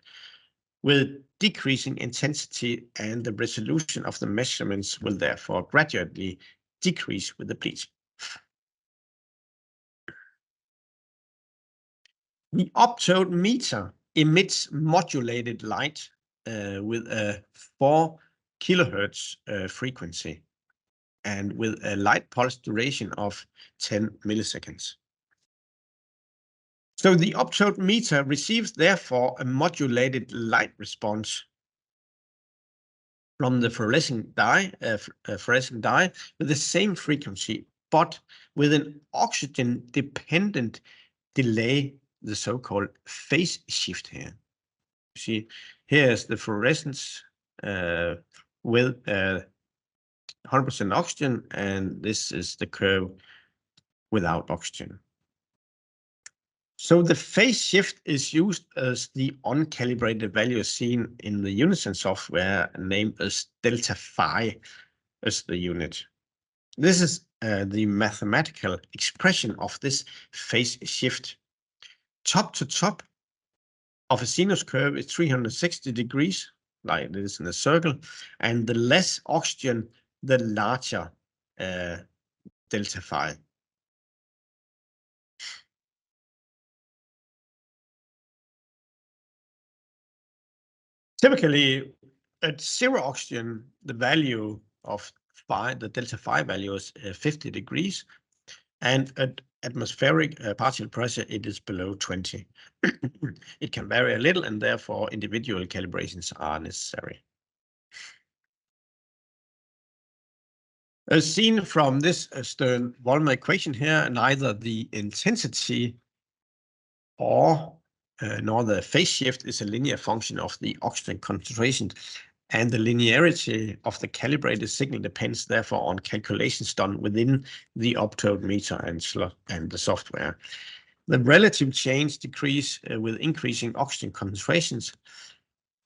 with decreasing intensity, and the resolution of the measurements will therefore gradually decrease with the bleaching. The optode meter emits modulated light with a 4 kilohertz frequency and with a light pulse duration of 10 milliseconds. So the optode meter receives therefore a modulated light response from the fluorescent dye with the same frequency, but with an oxygen-dependent delay, the so-called phase shift here. You see, here's the fluorescence with 100% oxygen, and this is the curve without oxygen. So the phase shift is used as the uncalibrated value seen in the Unisense software named as delta phi as the unit. This is the mathematical expression of this phase shift. Top to top of a sinus curve is 360 degrees, like it is in a circle, and the less oxygen, the larger delta phi. Typically, at zero oxygen, the value of phi, the delta phi value is 50 degrees, and at atmospheric partial pressure, it is below 20. It can vary a little, and therefore individual calibrations are necessary. As seen from this Stern-Volmer equation here, neither the intensity nor the phase shift is a linear function of the oxygen concentration, and the linearity of the calibrated signal depends therefore on calculations done within the optode meter and the software. The relative change decrease with increasing oxygen concentrations,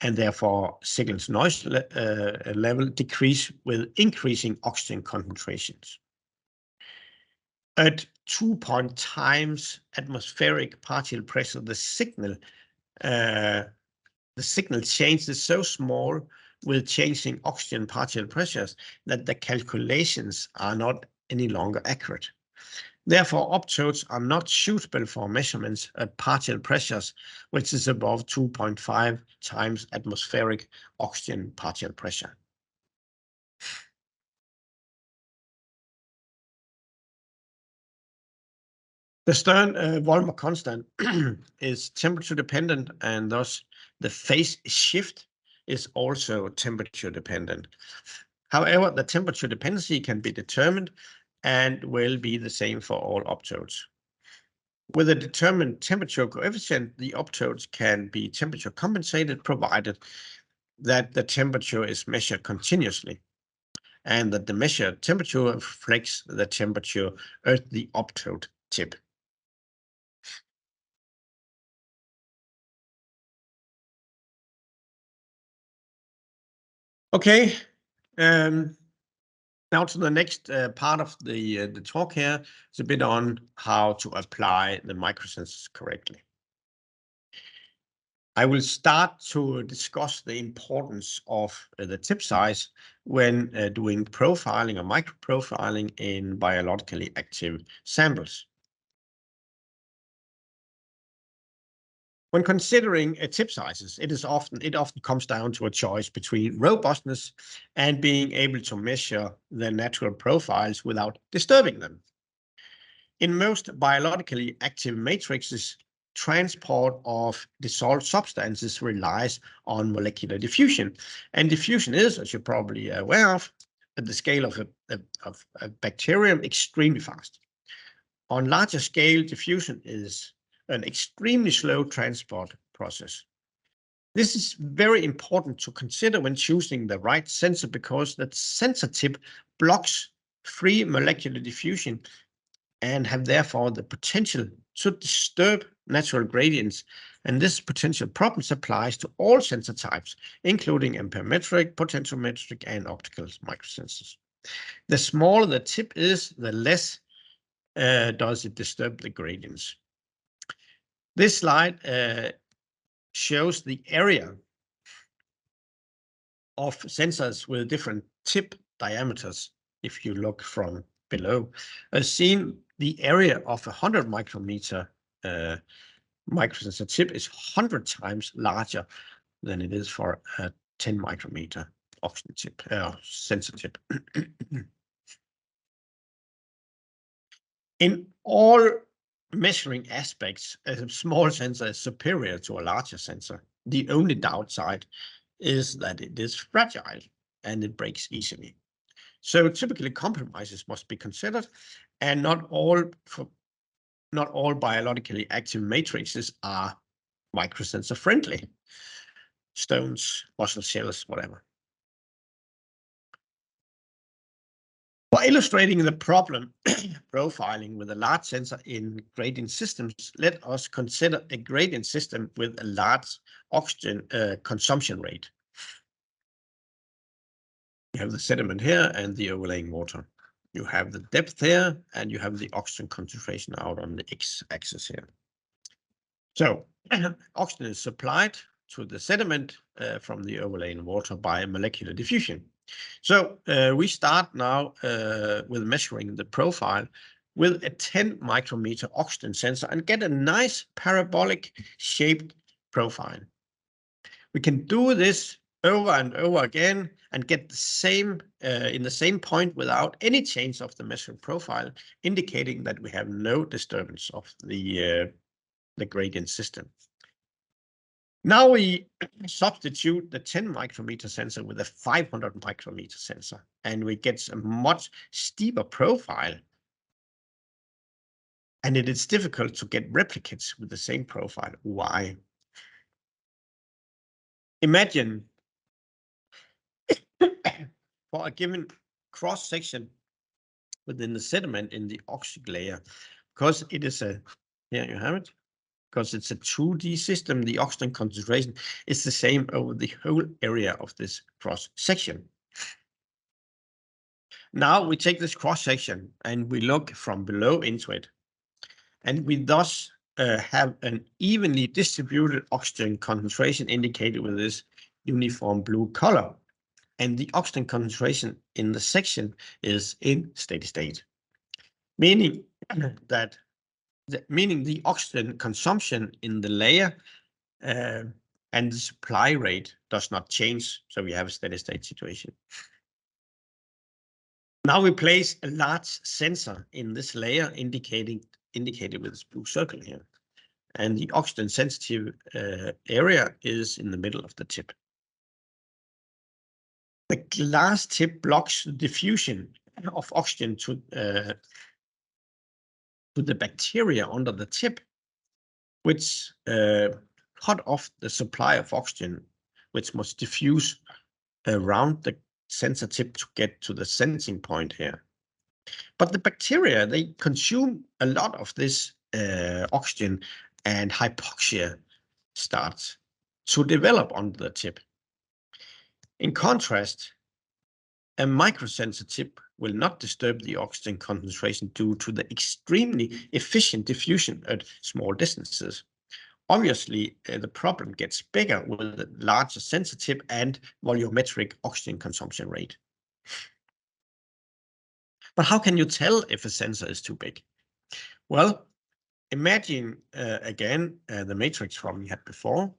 and therefore signal's noise level decrease with increasing oxygen concentrations. At 2 times atmospheric partial pressure, the signal change is so small with changing oxygen partial pressures that the calculations are not any longer accurate. Therefore, optodes are not suitable for measurements at partial pressures, which is above 2.5 times atmospheric oxygen partial pressure. The Stern-Volmer constant is temperature dependent, and thus the phase shift is also temperature dependent. However, the temperature dependency can be determined and will be the same for all optodes. With a determined temperature coefficient, the optodes can be temperature compensated, provided that the temperature is measured continuously and that the measured temperature reflects the temperature at the optode tip. Okay, now to the next part of the talk here. It's a bit on how to apply the microsensors correctly. I will start to discuss the importance of the tip size when doing profiling or microprofiling in biologically active samples. When considering tip sizes, it often comes down to a choice between robustness and being able to measure the natural profiles without disturbing them. In most biologically active matrices, transport of dissolved substances relies on molecular diffusion, and diffusion is, as you're probably aware of, at the scale of a bacterium, extremely fast. On larger scale, diffusion is an extremely slow transport process. This is very important to consider when choosing the right sensor, because that sensor tip blocks free molecular diffusion and have therefore the potential to disturb natural gradients. And this potential problem applies to all sensor types, including ampermetric, potentiometric, and optical microsensors. The smaller the tip is, the less does it disturb the gradients. This slide shows the area of sensors with different tip diameters. If you look from below, as seen, the area of 100 micrometer microsensor tip is 100 times larger than it is for a 10 micrometer oxygen tip, sensor tip. In all measuring aspects, a small sensor is superior to a larger sensor. The only downside is that it is fragile and it breaks easily. So typically compromises must be considered, and not all biologically active matrices are microsensor friendly. Stones, muscle cells, whatever. For illustrating the problem profiling with a large sensor in gradient systems, let us consider a gradient system with a large oxygen consumption rate. You have the sediment here and the overlaying water. You have the depth here, and you have the oxygen concentration out on the x-axis here. So oxygen is supplied to the sediment from the overlaying water by molecular diffusion. So we start now with measuring the profile with a 10 micrometer oxygen sensor and get a nice parabolic shaped profile. We can do this over and over again and get the same in the same point without any change of the measured profile, indicating that we have no disturbance of the gradient system. Now we substitute the 10 micrometer sensor with a 500 micrometer sensor, and we get a much steeper profile. And it is difficult to get replicates with the same profile. Why? Imagine for a given cross section within the sediment in the oxygen layer, because it is a, here you have it, because it's a 2D system, the oxygen concentration is the same over the whole area of this cross section. Now we take this cross section and we look from below into it, and we thus have an evenly distributed oxygen concentration indicated with this uniform blue color, and the oxygen concentration in the section is in steady state, meaning that the oxygen consumption in the layer and the supply rate does not change, so we have a steady state situation. Now we place a large sensor in this layer indicated with this blue circle here, and the oxygen sensitive area is in the middle of the tip. The glass tip blocks the diffusion of oxygen to the bacteria under the tip, which cut off the supply of oxygen, which must diffuse around the sensor tip to get to the sensing point here. But the bacteria, they consume a lot of this oxygen, and hypoxia starts to develop under the tip. In contrast, a microsensor tip will not disturb the oxygen concentration due to the extremely efficient diffusion at small distances. Obviously, the problem gets bigger with a larger sensor tip and volumetric oxygen consumption rate. But how can you tell if a sensor is too big? Well, imagine again the matrix from we had before.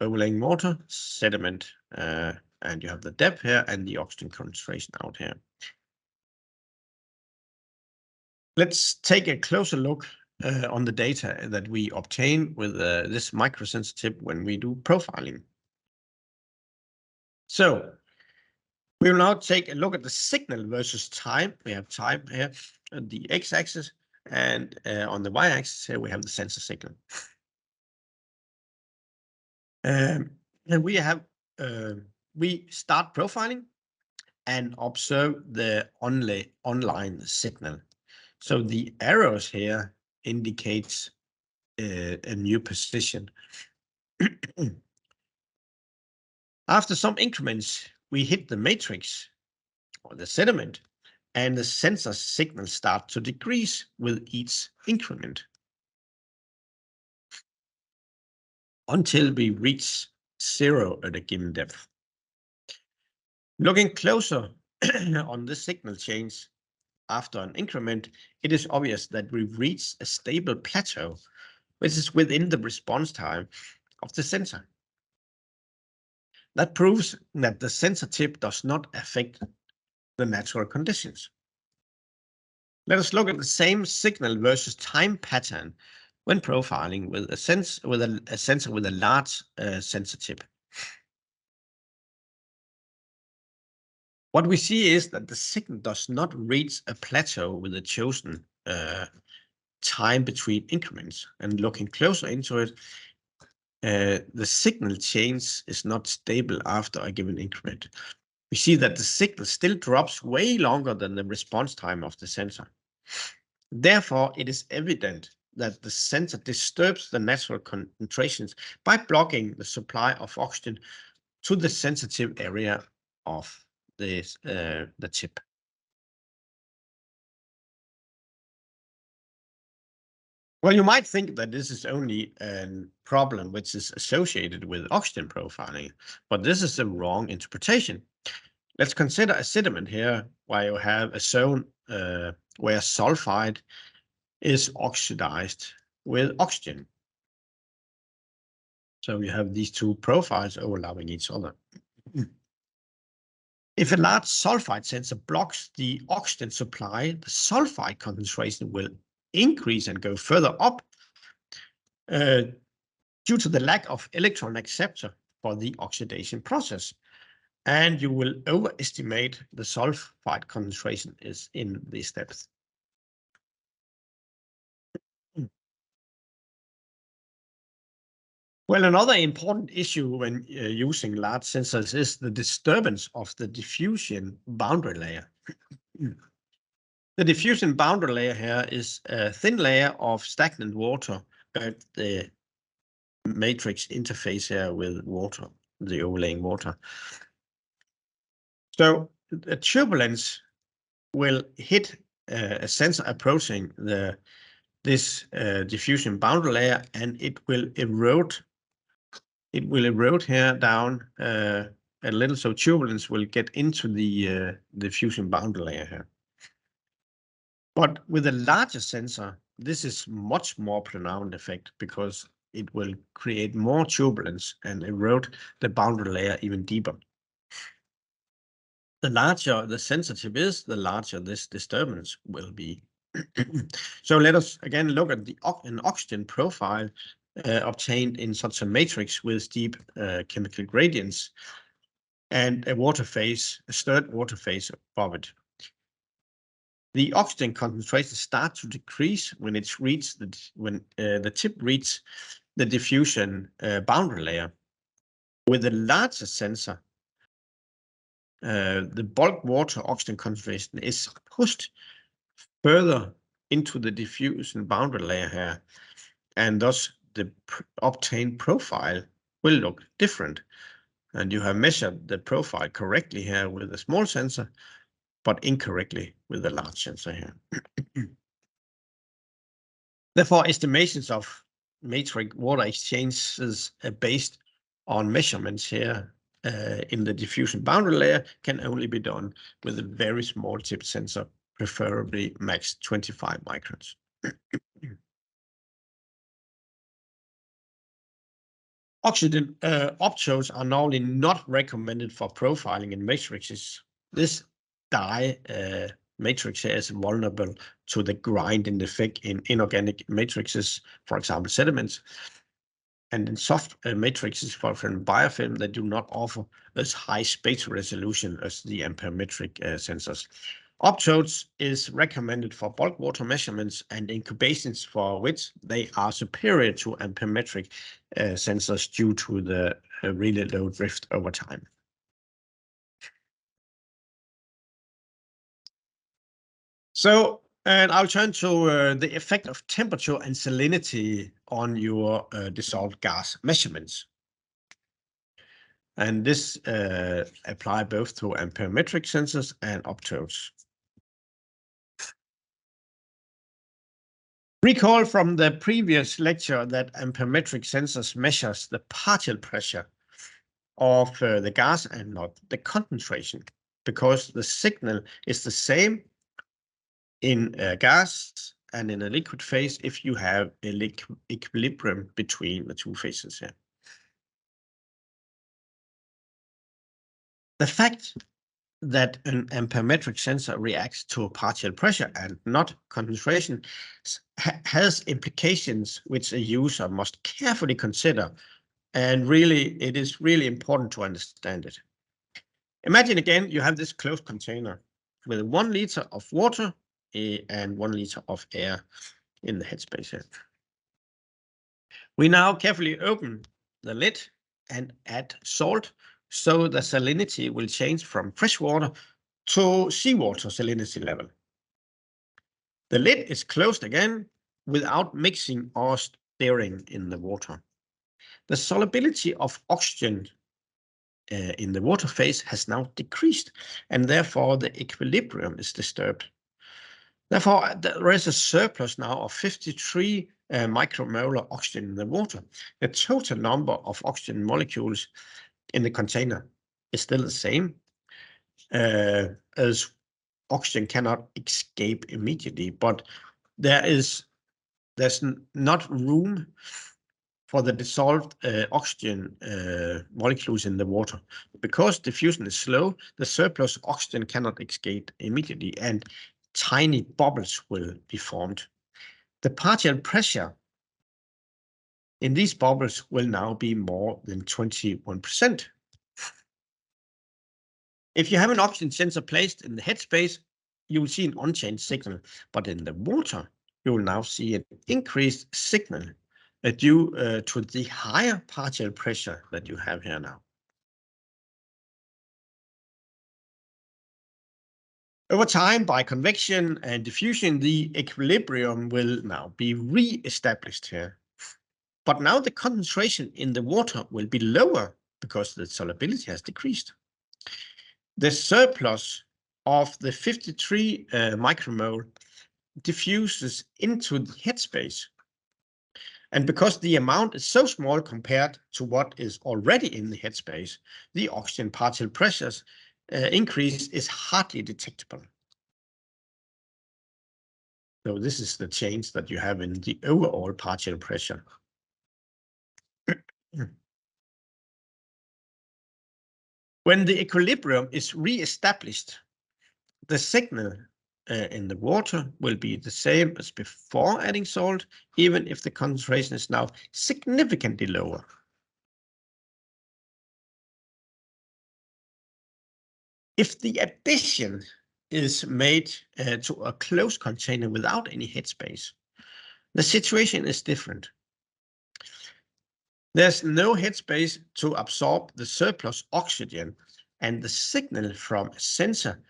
Overlaying water, sediment, and you have the depth here and the oxygen concentration out here. Let's take a closer look on the data that we obtain with this microsensor tip when we do profiling. So we will now take a look at the signal versus time. We have time here on the x-axis, and on the y-axis here we have the sensor signal. And we start profiling and observe the online signal. So the arrows here indicates a new position. After some increments, we hit the matrix or the sediment, and the sensor signal start to decrease with each increment until we reach 0 at a given depth. Looking closer on the signal change after an increment, it is obvious that we've reached a stable plateau, which is within the response time of the sensor. That proves that the sensor tip does not affect the natural conditions. Let us look at the same signal versus time pattern when profiling with a sensor with a large sensor tip. What we see is that the signal does not reach a plateau with a chosen time between increments. And looking closer into it, the signal change is not stable after a given increment. we see that the signal still drops way longer than the response time of the sensor. Therefore, it is evident that the sensor disturbs the natural concentrations by blocking the supply of oxygen to the sensitive area of the tip. Well, you might think that this is only a problem which is associated with oxygen profiling, but this is a wrong interpretation. Let's consider a sediment here where you have a zone where sulfide is oxidized with oxygen. So you have these two profiles overlapping each other. If a large sulfide sensor blocks the oxygen supply, the sulfide concentration will increase and go further up due to the lack of electron acceptor for the oxidation process. And you will overestimate the sulfide concentration is in this depth. Well, another important issue when using large sensors is the disturbance of the diffusion boundary layer. The diffusion boundary layer here is a thin layer of stagnant water at the matrix interface here with water, the overlaying water. So the turbulence will hit a sensor approaching this diffusion boundary layer, and it will erode. It will erode here down a little, so turbulence will get into the diffusion boundary layer here. But with a larger sensor, this is much more pronounced effect because it will create more turbulence and erode the boundary layer even deeper. The larger the sensor tip is, the larger this disturbance will be. So let us again look at an oxygen profile obtained in such a matrix with steep chemical gradients and a water phase, a stirred water phase above it. The oxygen concentration starts to decrease when it's reached the tip reaches the diffusion boundary layer. With a larger sensor, the bulk water oxygen concentration is pushed further into the diffusion boundary layer here, and thus the obtained profile will look different. And you have measured the profile correctly here with a small sensor, but incorrectly with a large sensor here. Therefore, estimations of matrix water exchanges based on measurements here in the diffusion boundary layer can only be done with a very small tip sensor, preferably max 25 microns. Oxygen optodes are normally not recommended for profiling in matrices. This dye matrix here is vulnerable to the grinding effect in inorganic matrices, for example, sediments. And in soft matrices for biofilm, they do not offer as high spatial resolution as the ampermetric sensors. Optodes is recommended for bulk water measurements and incubations for which they are superior to ampermetric sensors due to the really low drift over time. So, and I'll turn to the effect of temperature and salinity on your dissolved gas measurements. And this apply both to ampermetric sensors and optodes. Recall from the previous lecture that ampermetric sensors measures the partial pressure of the gas and not the concentration, because the signal is the same in a gas and in a liquid phase if you have an equilibrium between the two phases here. The fact that an ampermetric sensor reacts to partial pressure and not concentration has implications which a user must carefully consider, and really it is really important to understand it. Imagine again you have this closed container with 1 liter of water and 1 liter of air in the headspace here. We now carefully open the lid and add salt so the salinity will change from freshwater to seawater salinity level. The lid is closed again without mixing or stirring in the water. The solubility of oxygen in the water phase has now decreased, and therefore the equilibrium is disturbed. Therefore, there is a surplus now of 53 micromolar oxygen in the water. The total number of oxygen molecules in the container is still the same, as oxygen cannot escape immediately, but there's not room for the dissolved oxygen molecules in the water. Because diffusion is slow, the surplus oxygen cannot escape immediately, and tiny bubbles will be formed. The partial pressure in these bubbles will now be more than 21%. If you have an oxygen sensor placed in the headspace, you will see an unchanged signal, but in the water, you will now see an increased signal due to the higher partial pressure that you have here now. Over time, by convection and diffusion, the equilibrium will now be re-established here. But now the concentration in the water will be lower because the solubility has decreased. The surplus of the 53 micromole diffuses into the headspace. And because the amount is so small compared to what is already in the headspace, the oxygen partial pressures increase is hardly detectable. So this is the change that you have in the overall partial pressure. When the equilibrium is re-established, the signal in the water will be the same as before adding salt, even if the concentration is now significantly lower. If the addition is made to a closed container without any headspace, the situation is different. There's no headspace to absorb the surplus oxygen, and the signal from a sensor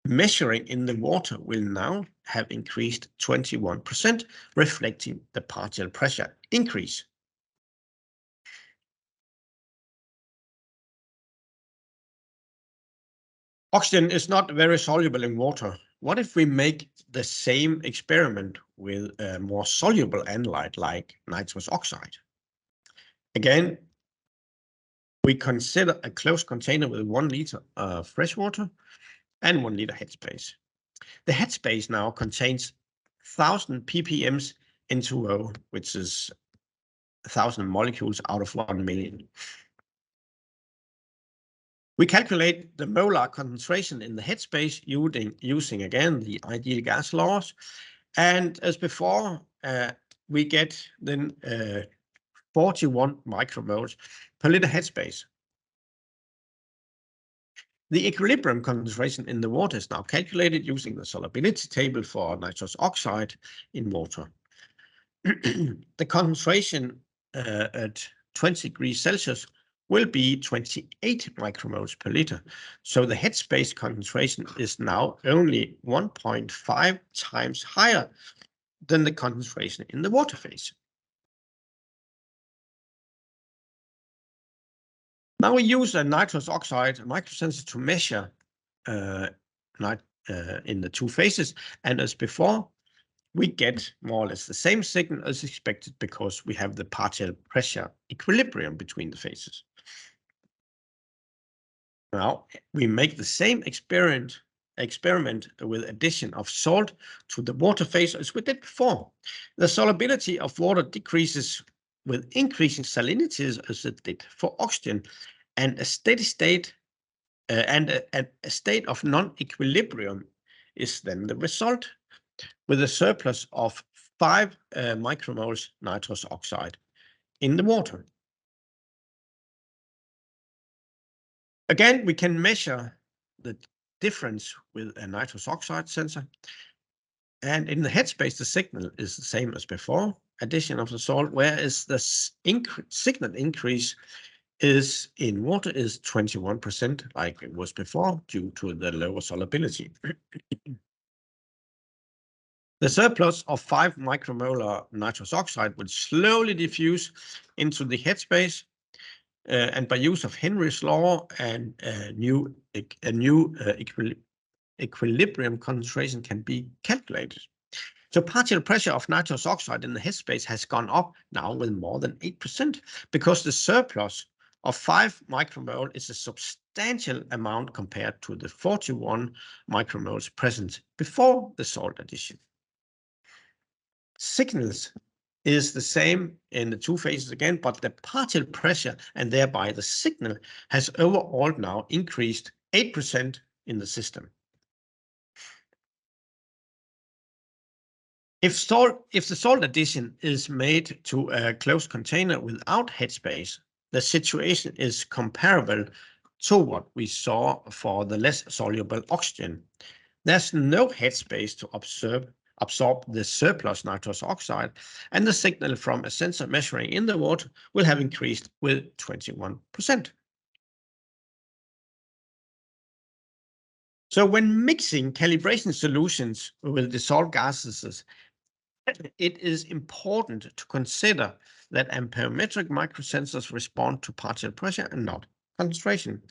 measuring in the water will now have increased 21%, reflecting the partial pressure increase. Oxygen is not very soluble in water. What if we make the same experiment with a more soluble analyte like nitrous oxide? Again, we consider a closed container with 1 liter of fresh water and 1 liter headspace. The headspace now contains 1,000 ppm N2O, which is 1,000 molecules out of 1 million. We calculate the molar concentration in the headspace using again the ideal gas laws, and as before, we get then 41 micromoles per liter headspace. The equilibrium concentration in the water is now calculated using the solubility table for nitrous oxide in water. The concentration at 20 degrees Celsius will be 28 micromoles per liter. So the headspace concentration is now only 1.5 times higher than the concentration in the water phase. Now we use a nitrous oxide microsensor to measure in the two phases, and as before, we get more or less the same signal as expected because we have the partial pressure equilibrium between the phases. Now we make the same experiment with addition of salt to the water phase as we did before. The solubility of water decreases with increasing salinities as it did for oxygen, and a steady state a state of non-equilibrium is then the result, with a surplus of 5 micromoles nitrous oxide in the water. Again, we can measure the difference with a nitrous oxide sensor, and in the headspace the signal is the same as before, addition of the salt, whereas the signal increase is in water is 21%, like it was before, due to the lower solubility. The surplus of 5 micromolar nitrous oxide will slowly diffuse into the headspace, and by use of Henry's law and a new equilibrium concentration can be calculated. So partial pressure of nitrous oxide in the headspace has gone up now with more than 8%, because the surplus of 5 micromole is a substantial amount compared to the 41 micromoles present before the salt addition. Signals is the same in the two phases again, but the partial pressure and thereby the signal has overall now increased 8% in the system. If the salt addition is made to a closed container without headspace, the situation is comparable to what we saw for the less soluble oxygen. There's no headspace to absorb the surplus nitrous oxide, and the signal from a sensor measuring in the water will have increased with 21%. So when mixing calibration solutions with dissolved gases, it is important to consider that amperometric microsensors respond to partial pressure and not concentration.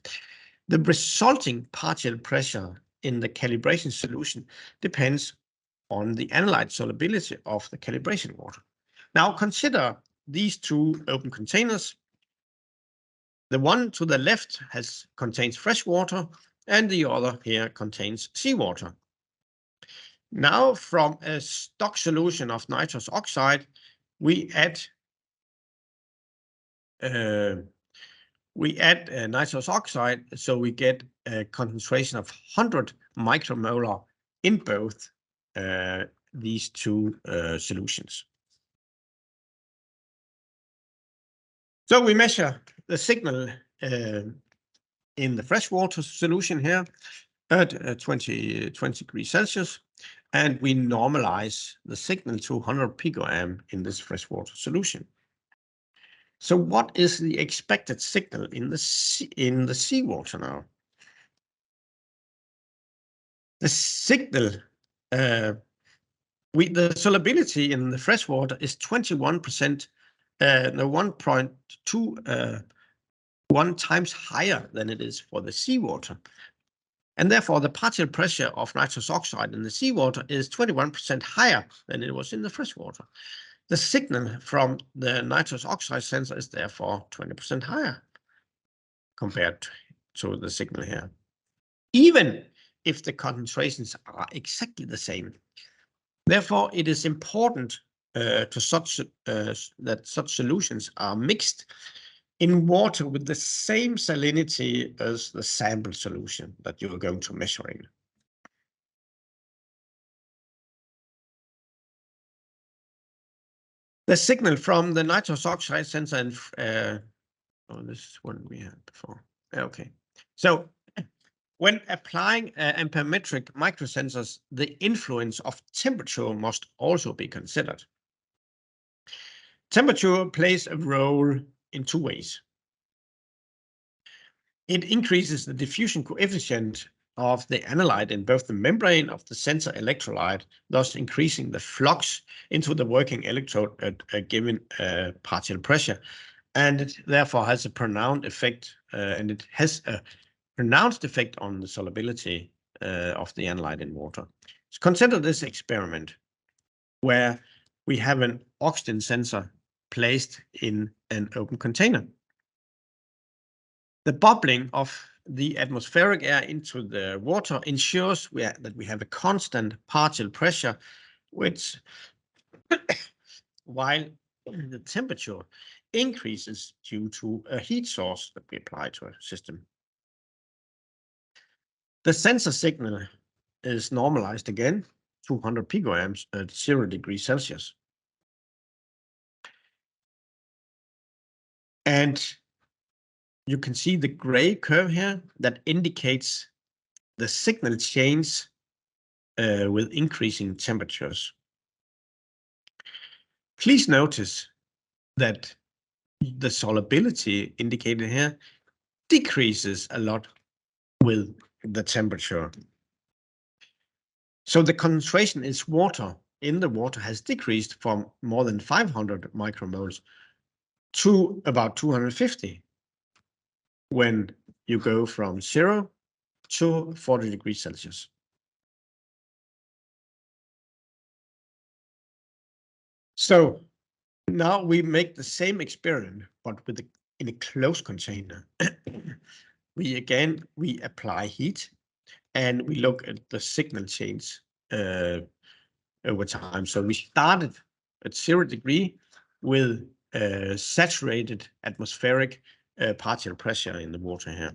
The resulting partial pressure in the calibration solution depends on the analyte solubility of the calibration water. Now consider these two open containers. The one to the left contains fresh water, and the other here contains seawater. Now, from a stock solution of nitrous oxide, we add nitrous oxide, so we get a concentration of 100 micromolar in both these two solutions. So we measure the signal in the freshwater solution here at 20 degrees Celsius, and we normalize the signal to 100 picoamp in this freshwater solution. So what is the expected signal in the seawater now? The signal, the solubility in the freshwater is 21%, 1.21 times higher than it is for the seawater. And therefore, the partial pressure of nitrous oxide in the seawater is 21% higher than it was in the freshwater. The signal from the nitrous oxide sensor is therefore 20% higher compared to the signal here, even if the concentrations are exactly the same. Therefore, it is important that such solutions are mixed in water with the same salinity as the sample solution that you are going to measure in. The signal from the nitrous oxide sensor and this is one we had before. Okay, so when applying amperometric microsensors, the influence of temperature must also be considered. Temperature plays a role in two ways. It increases the diffusion coefficient of the analyte in both the membrane of the sensor electrolyte, thus increasing the flux into the working electrode at a given partial pressure. And it therefore has a pronounced effect, on the solubility of the analyte in water. So consider this experiment where we have an oxygen sensor placed in an open container. The bubbling of the atmospheric air into the water ensures that we have a constant partial pressure, which while the temperature increases due to a heat source that we apply to a system. The sensor signal is normalized again, 200 picoamps at 0 degrees Celsius. And you can see the gray curve here that indicates the signal change with increasing temperatures. Please notice that the solubility indicated here decreases a lot with the temperature. So the concentration in the water has decreased from more than 500 micromoles to about 250 when you go from 0 to 40 degrees Celsius. So now we make the same experiment, but in a closed container. We apply heat and we look at the signal change over time. So we started at 0 degree with saturated atmospheric partial pressure in the water here.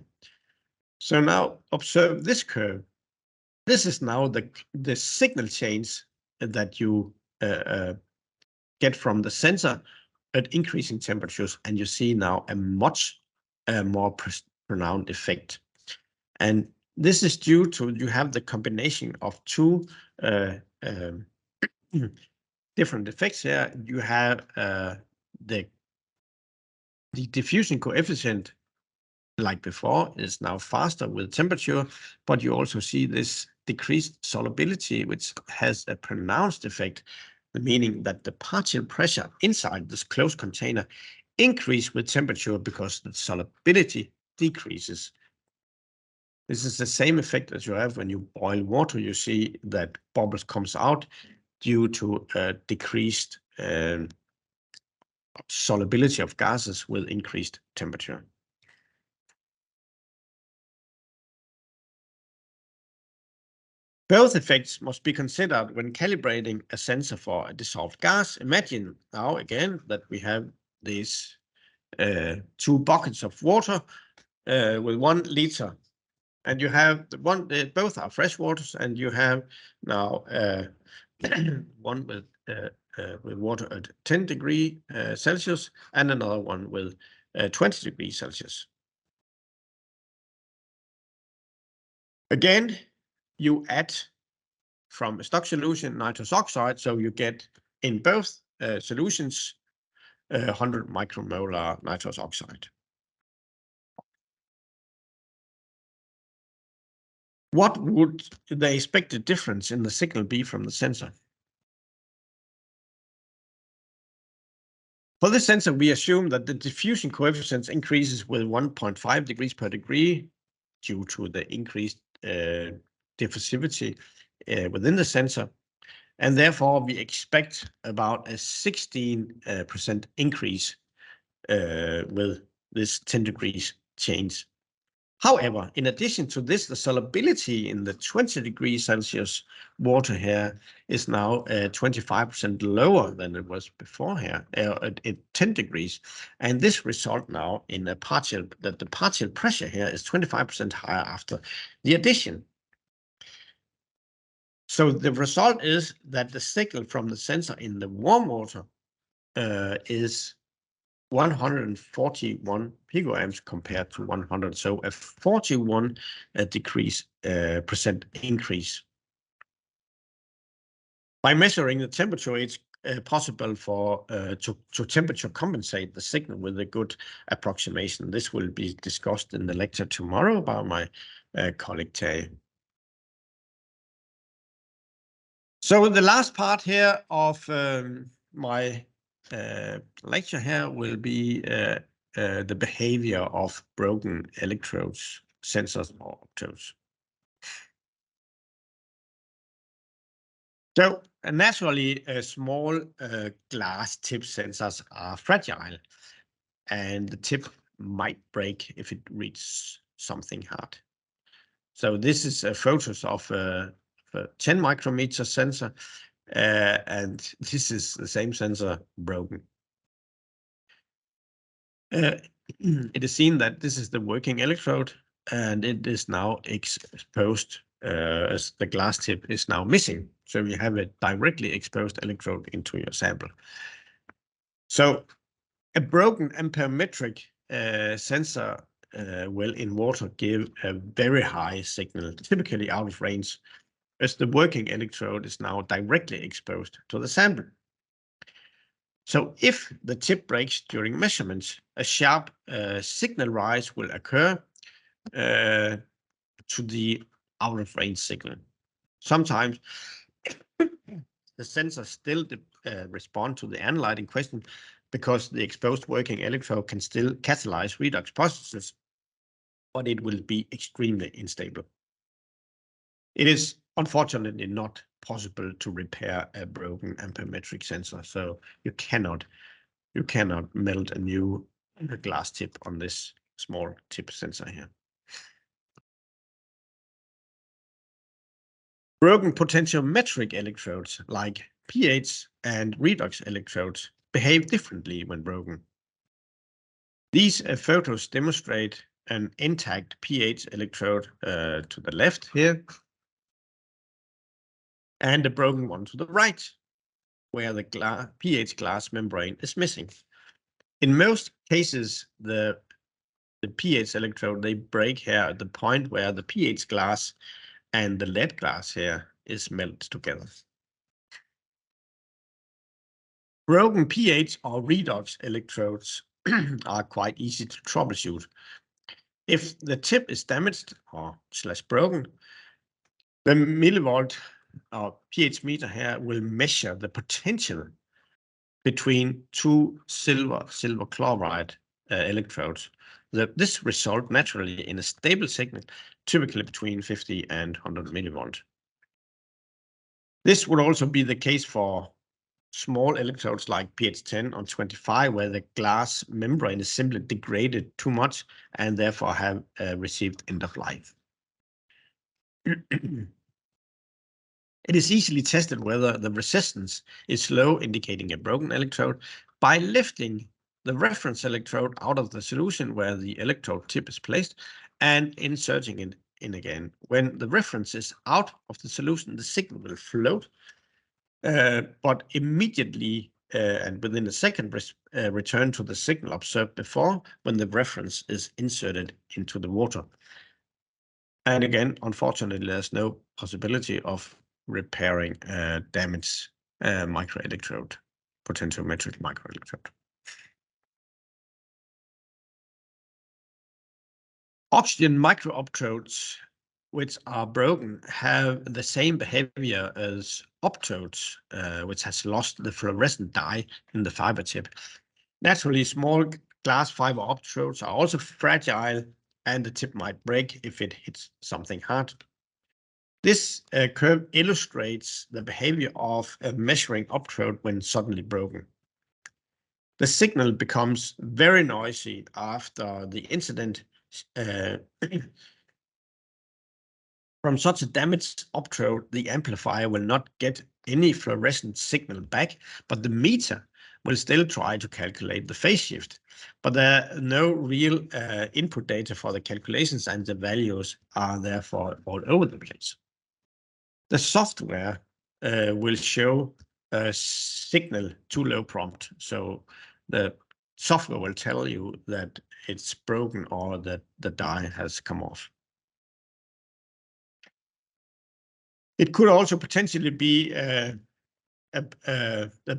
So now observe this curve. This is now the signal change that you get from the sensor at increasing temperatures, and you see now a much more pronounced effect. And this is due to you have the combination of two different effects here. You have the diffusion coefficient, like before, is now faster with temperature, but you also see this decreased solubility, which has a pronounced effect, meaning that the partial pressure inside this closed container increase with temperature because the solubility decreases. This is the same effect as you have when you boil water. You see that bubbles comes out due to decreased solubility of gases with increased temperature. Both effects must be considered when calibrating a sensor for a dissolved gas. Imagine now again that we have these two buckets of water with 1 liter, and you have both are fresh waters, and you have now one with water at 10 degrees Celsius and another one with 20 degrees Celsius. Again, you add from a stock solution nitrous oxide, so you get in both solutions 100 micromolar nitrous oxide. What would the expected difference in the signal be from the sensor? For this sensor, we assume that the diffusion coefficient increases with 1.5 degrees per degree due to the increased diffusivity within the sensor. And therefore, we expect about a 16% increase with this 10 degrees change. However, in addition to this, the solubility in the 20 degrees Celsius water here is now 25% lower than it was before here at 10 degrees. And this result now in the partial pressure here is 25% higher after the addition. So the result is that the signal from the sensor in the warm water is 141 picoamps compared to 100, so a 41 percent increase. By measuring the temperature, it's possible to temperature compensate the signal with a good approximation. This will be discussed in the lecture tomorrow by my colleague Terje. So the last part here of my lecture here will be the behavior of broken electrodes, sensors, or optodes. So naturally, small glass tip sensors are fragile, and the tip might break if it reaches something hard. So this is photos of a 10 micrometer sensor, and this is the same sensor broken. It is seen that this is the working electrode, and it is now exposed as the glass tip is now missing. So you have a directly exposed electrode into your sample. So a broken amperemetric sensor will in water give a very high signal, typically out of range, as the working electrode is now directly exposed to the sample. So if the tip breaks during measurements, a sharp signal rise will occur to the out of range signal. Sometimes the sensor still respond to the analyte in question because the exposed working electrode can still catalyze redox processes, but it will be extremely unstable. It is unfortunately not possible to repair a broken ampermetric sensor, so you cannot melt a new glass tip on this small tip sensor here. Broken potentiometric electrodes like pH and redox electrodes behave differently when broken. These photos demonstrate an intact pH electrode to the left here, and a broken one to the right, where the pH glass membrane is missing. In most cases, the pH electrode, they break here at the point where the pH glass and the lead glass here is melted together. Broken pH or redox electrodes are quite easy to troubleshoot. If the tip is damaged or /broken, the millivolt or pH meter here will measure the potential between two silver chloride electrodes. This result naturally in a stable signal, typically between 50 and 100 millivolt. This would also be the case for small electrodes like pH 10 or 25, where the glass membrane is simply degraded too much and therefore have received end of life. It is easily tested whether the resistance is low, indicating a broken electrode, by lifting the reference electrode out of the solution where the electrode tip is placed and inserting it in again. When the reference is out of the solution, the signal will float, but immediately and within a second return to the signal observed before when the reference is inserted into the water. And again, unfortunately, there's no possibility of repairing damaged microelectrode, potentiometric microelectrode. Oxygen microoptodes, which are broken, have the same behavior as optodes, which has lost the fluorescent dye in the fiber tip. Naturally, small glass fiber optodes are also fragile, and the tip might break if it hits something hard. This curve illustrates the behavior of a measuring optrode when suddenly broken. The signal becomes very noisy after the incident. From such a damaged optrode, the amplifier will not get any fluorescent signal back, but the meter will still try to calculate the phase shift. But there are no real input data for the calculations, and the values are therefore all over the place. The software will show a signal too low prompt. So the software will tell you that it's broken or that the die has come off. It could also potentially be a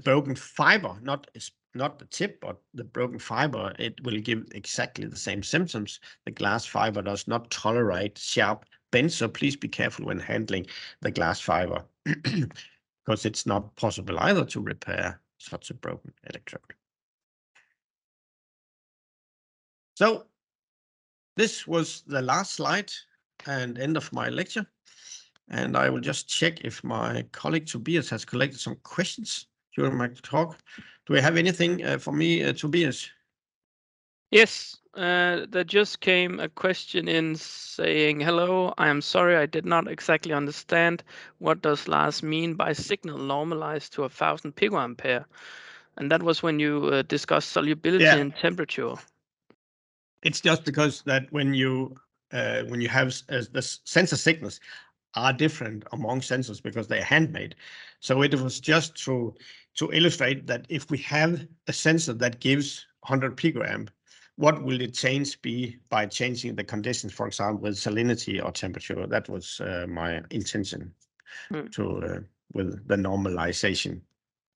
broken fiber, not the tip, but the broken fiber. It will give exactly the same symptoms. The glass fiber does not tolerate sharp bends, so please be careful when handling the glass fiber, because it's not possible either to repair such a broken electrode. So this was the last slide and end of my lecture. And I will just check if my colleague Tobias has collected some questions during my talk. Do we have anything for me, Tobias? Yes, there just came a question in saying, hello, I am sorry, I did not exactly understand. What does Lars mean by signal normalized to 1000 picoampere? And that was when you discussed solubility and temperature. It's just because that when you have the sensor signals are different among sensors because they're handmade. So it was just to illustrate that if we have a sensor that gives 100 picoamp, what will the change be by changing the conditions, for example, with salinity or temperature? That was my intention to with the normalization.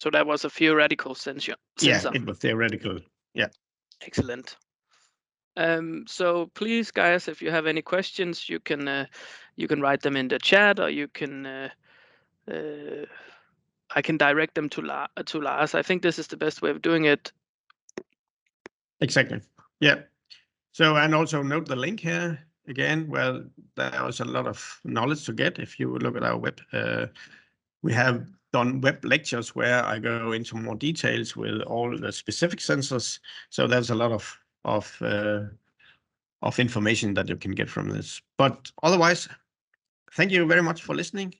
So that was a theoretical sensor. Yeah, it was theoretical. Yeah. Excellent. So please, guys, if you have any questions, you can write them in the chat, or you can I can direct them to Lars. I think this is the best way of doing it. Exactly. Yeah. So, and also note the link here again. Well, there was a lot of knowledge to get if you look at our web. We have done web lectures where I go into more details with all the specific sensors. So there's a lot of information that you can get from this. But otherwise, thank you very much for listening.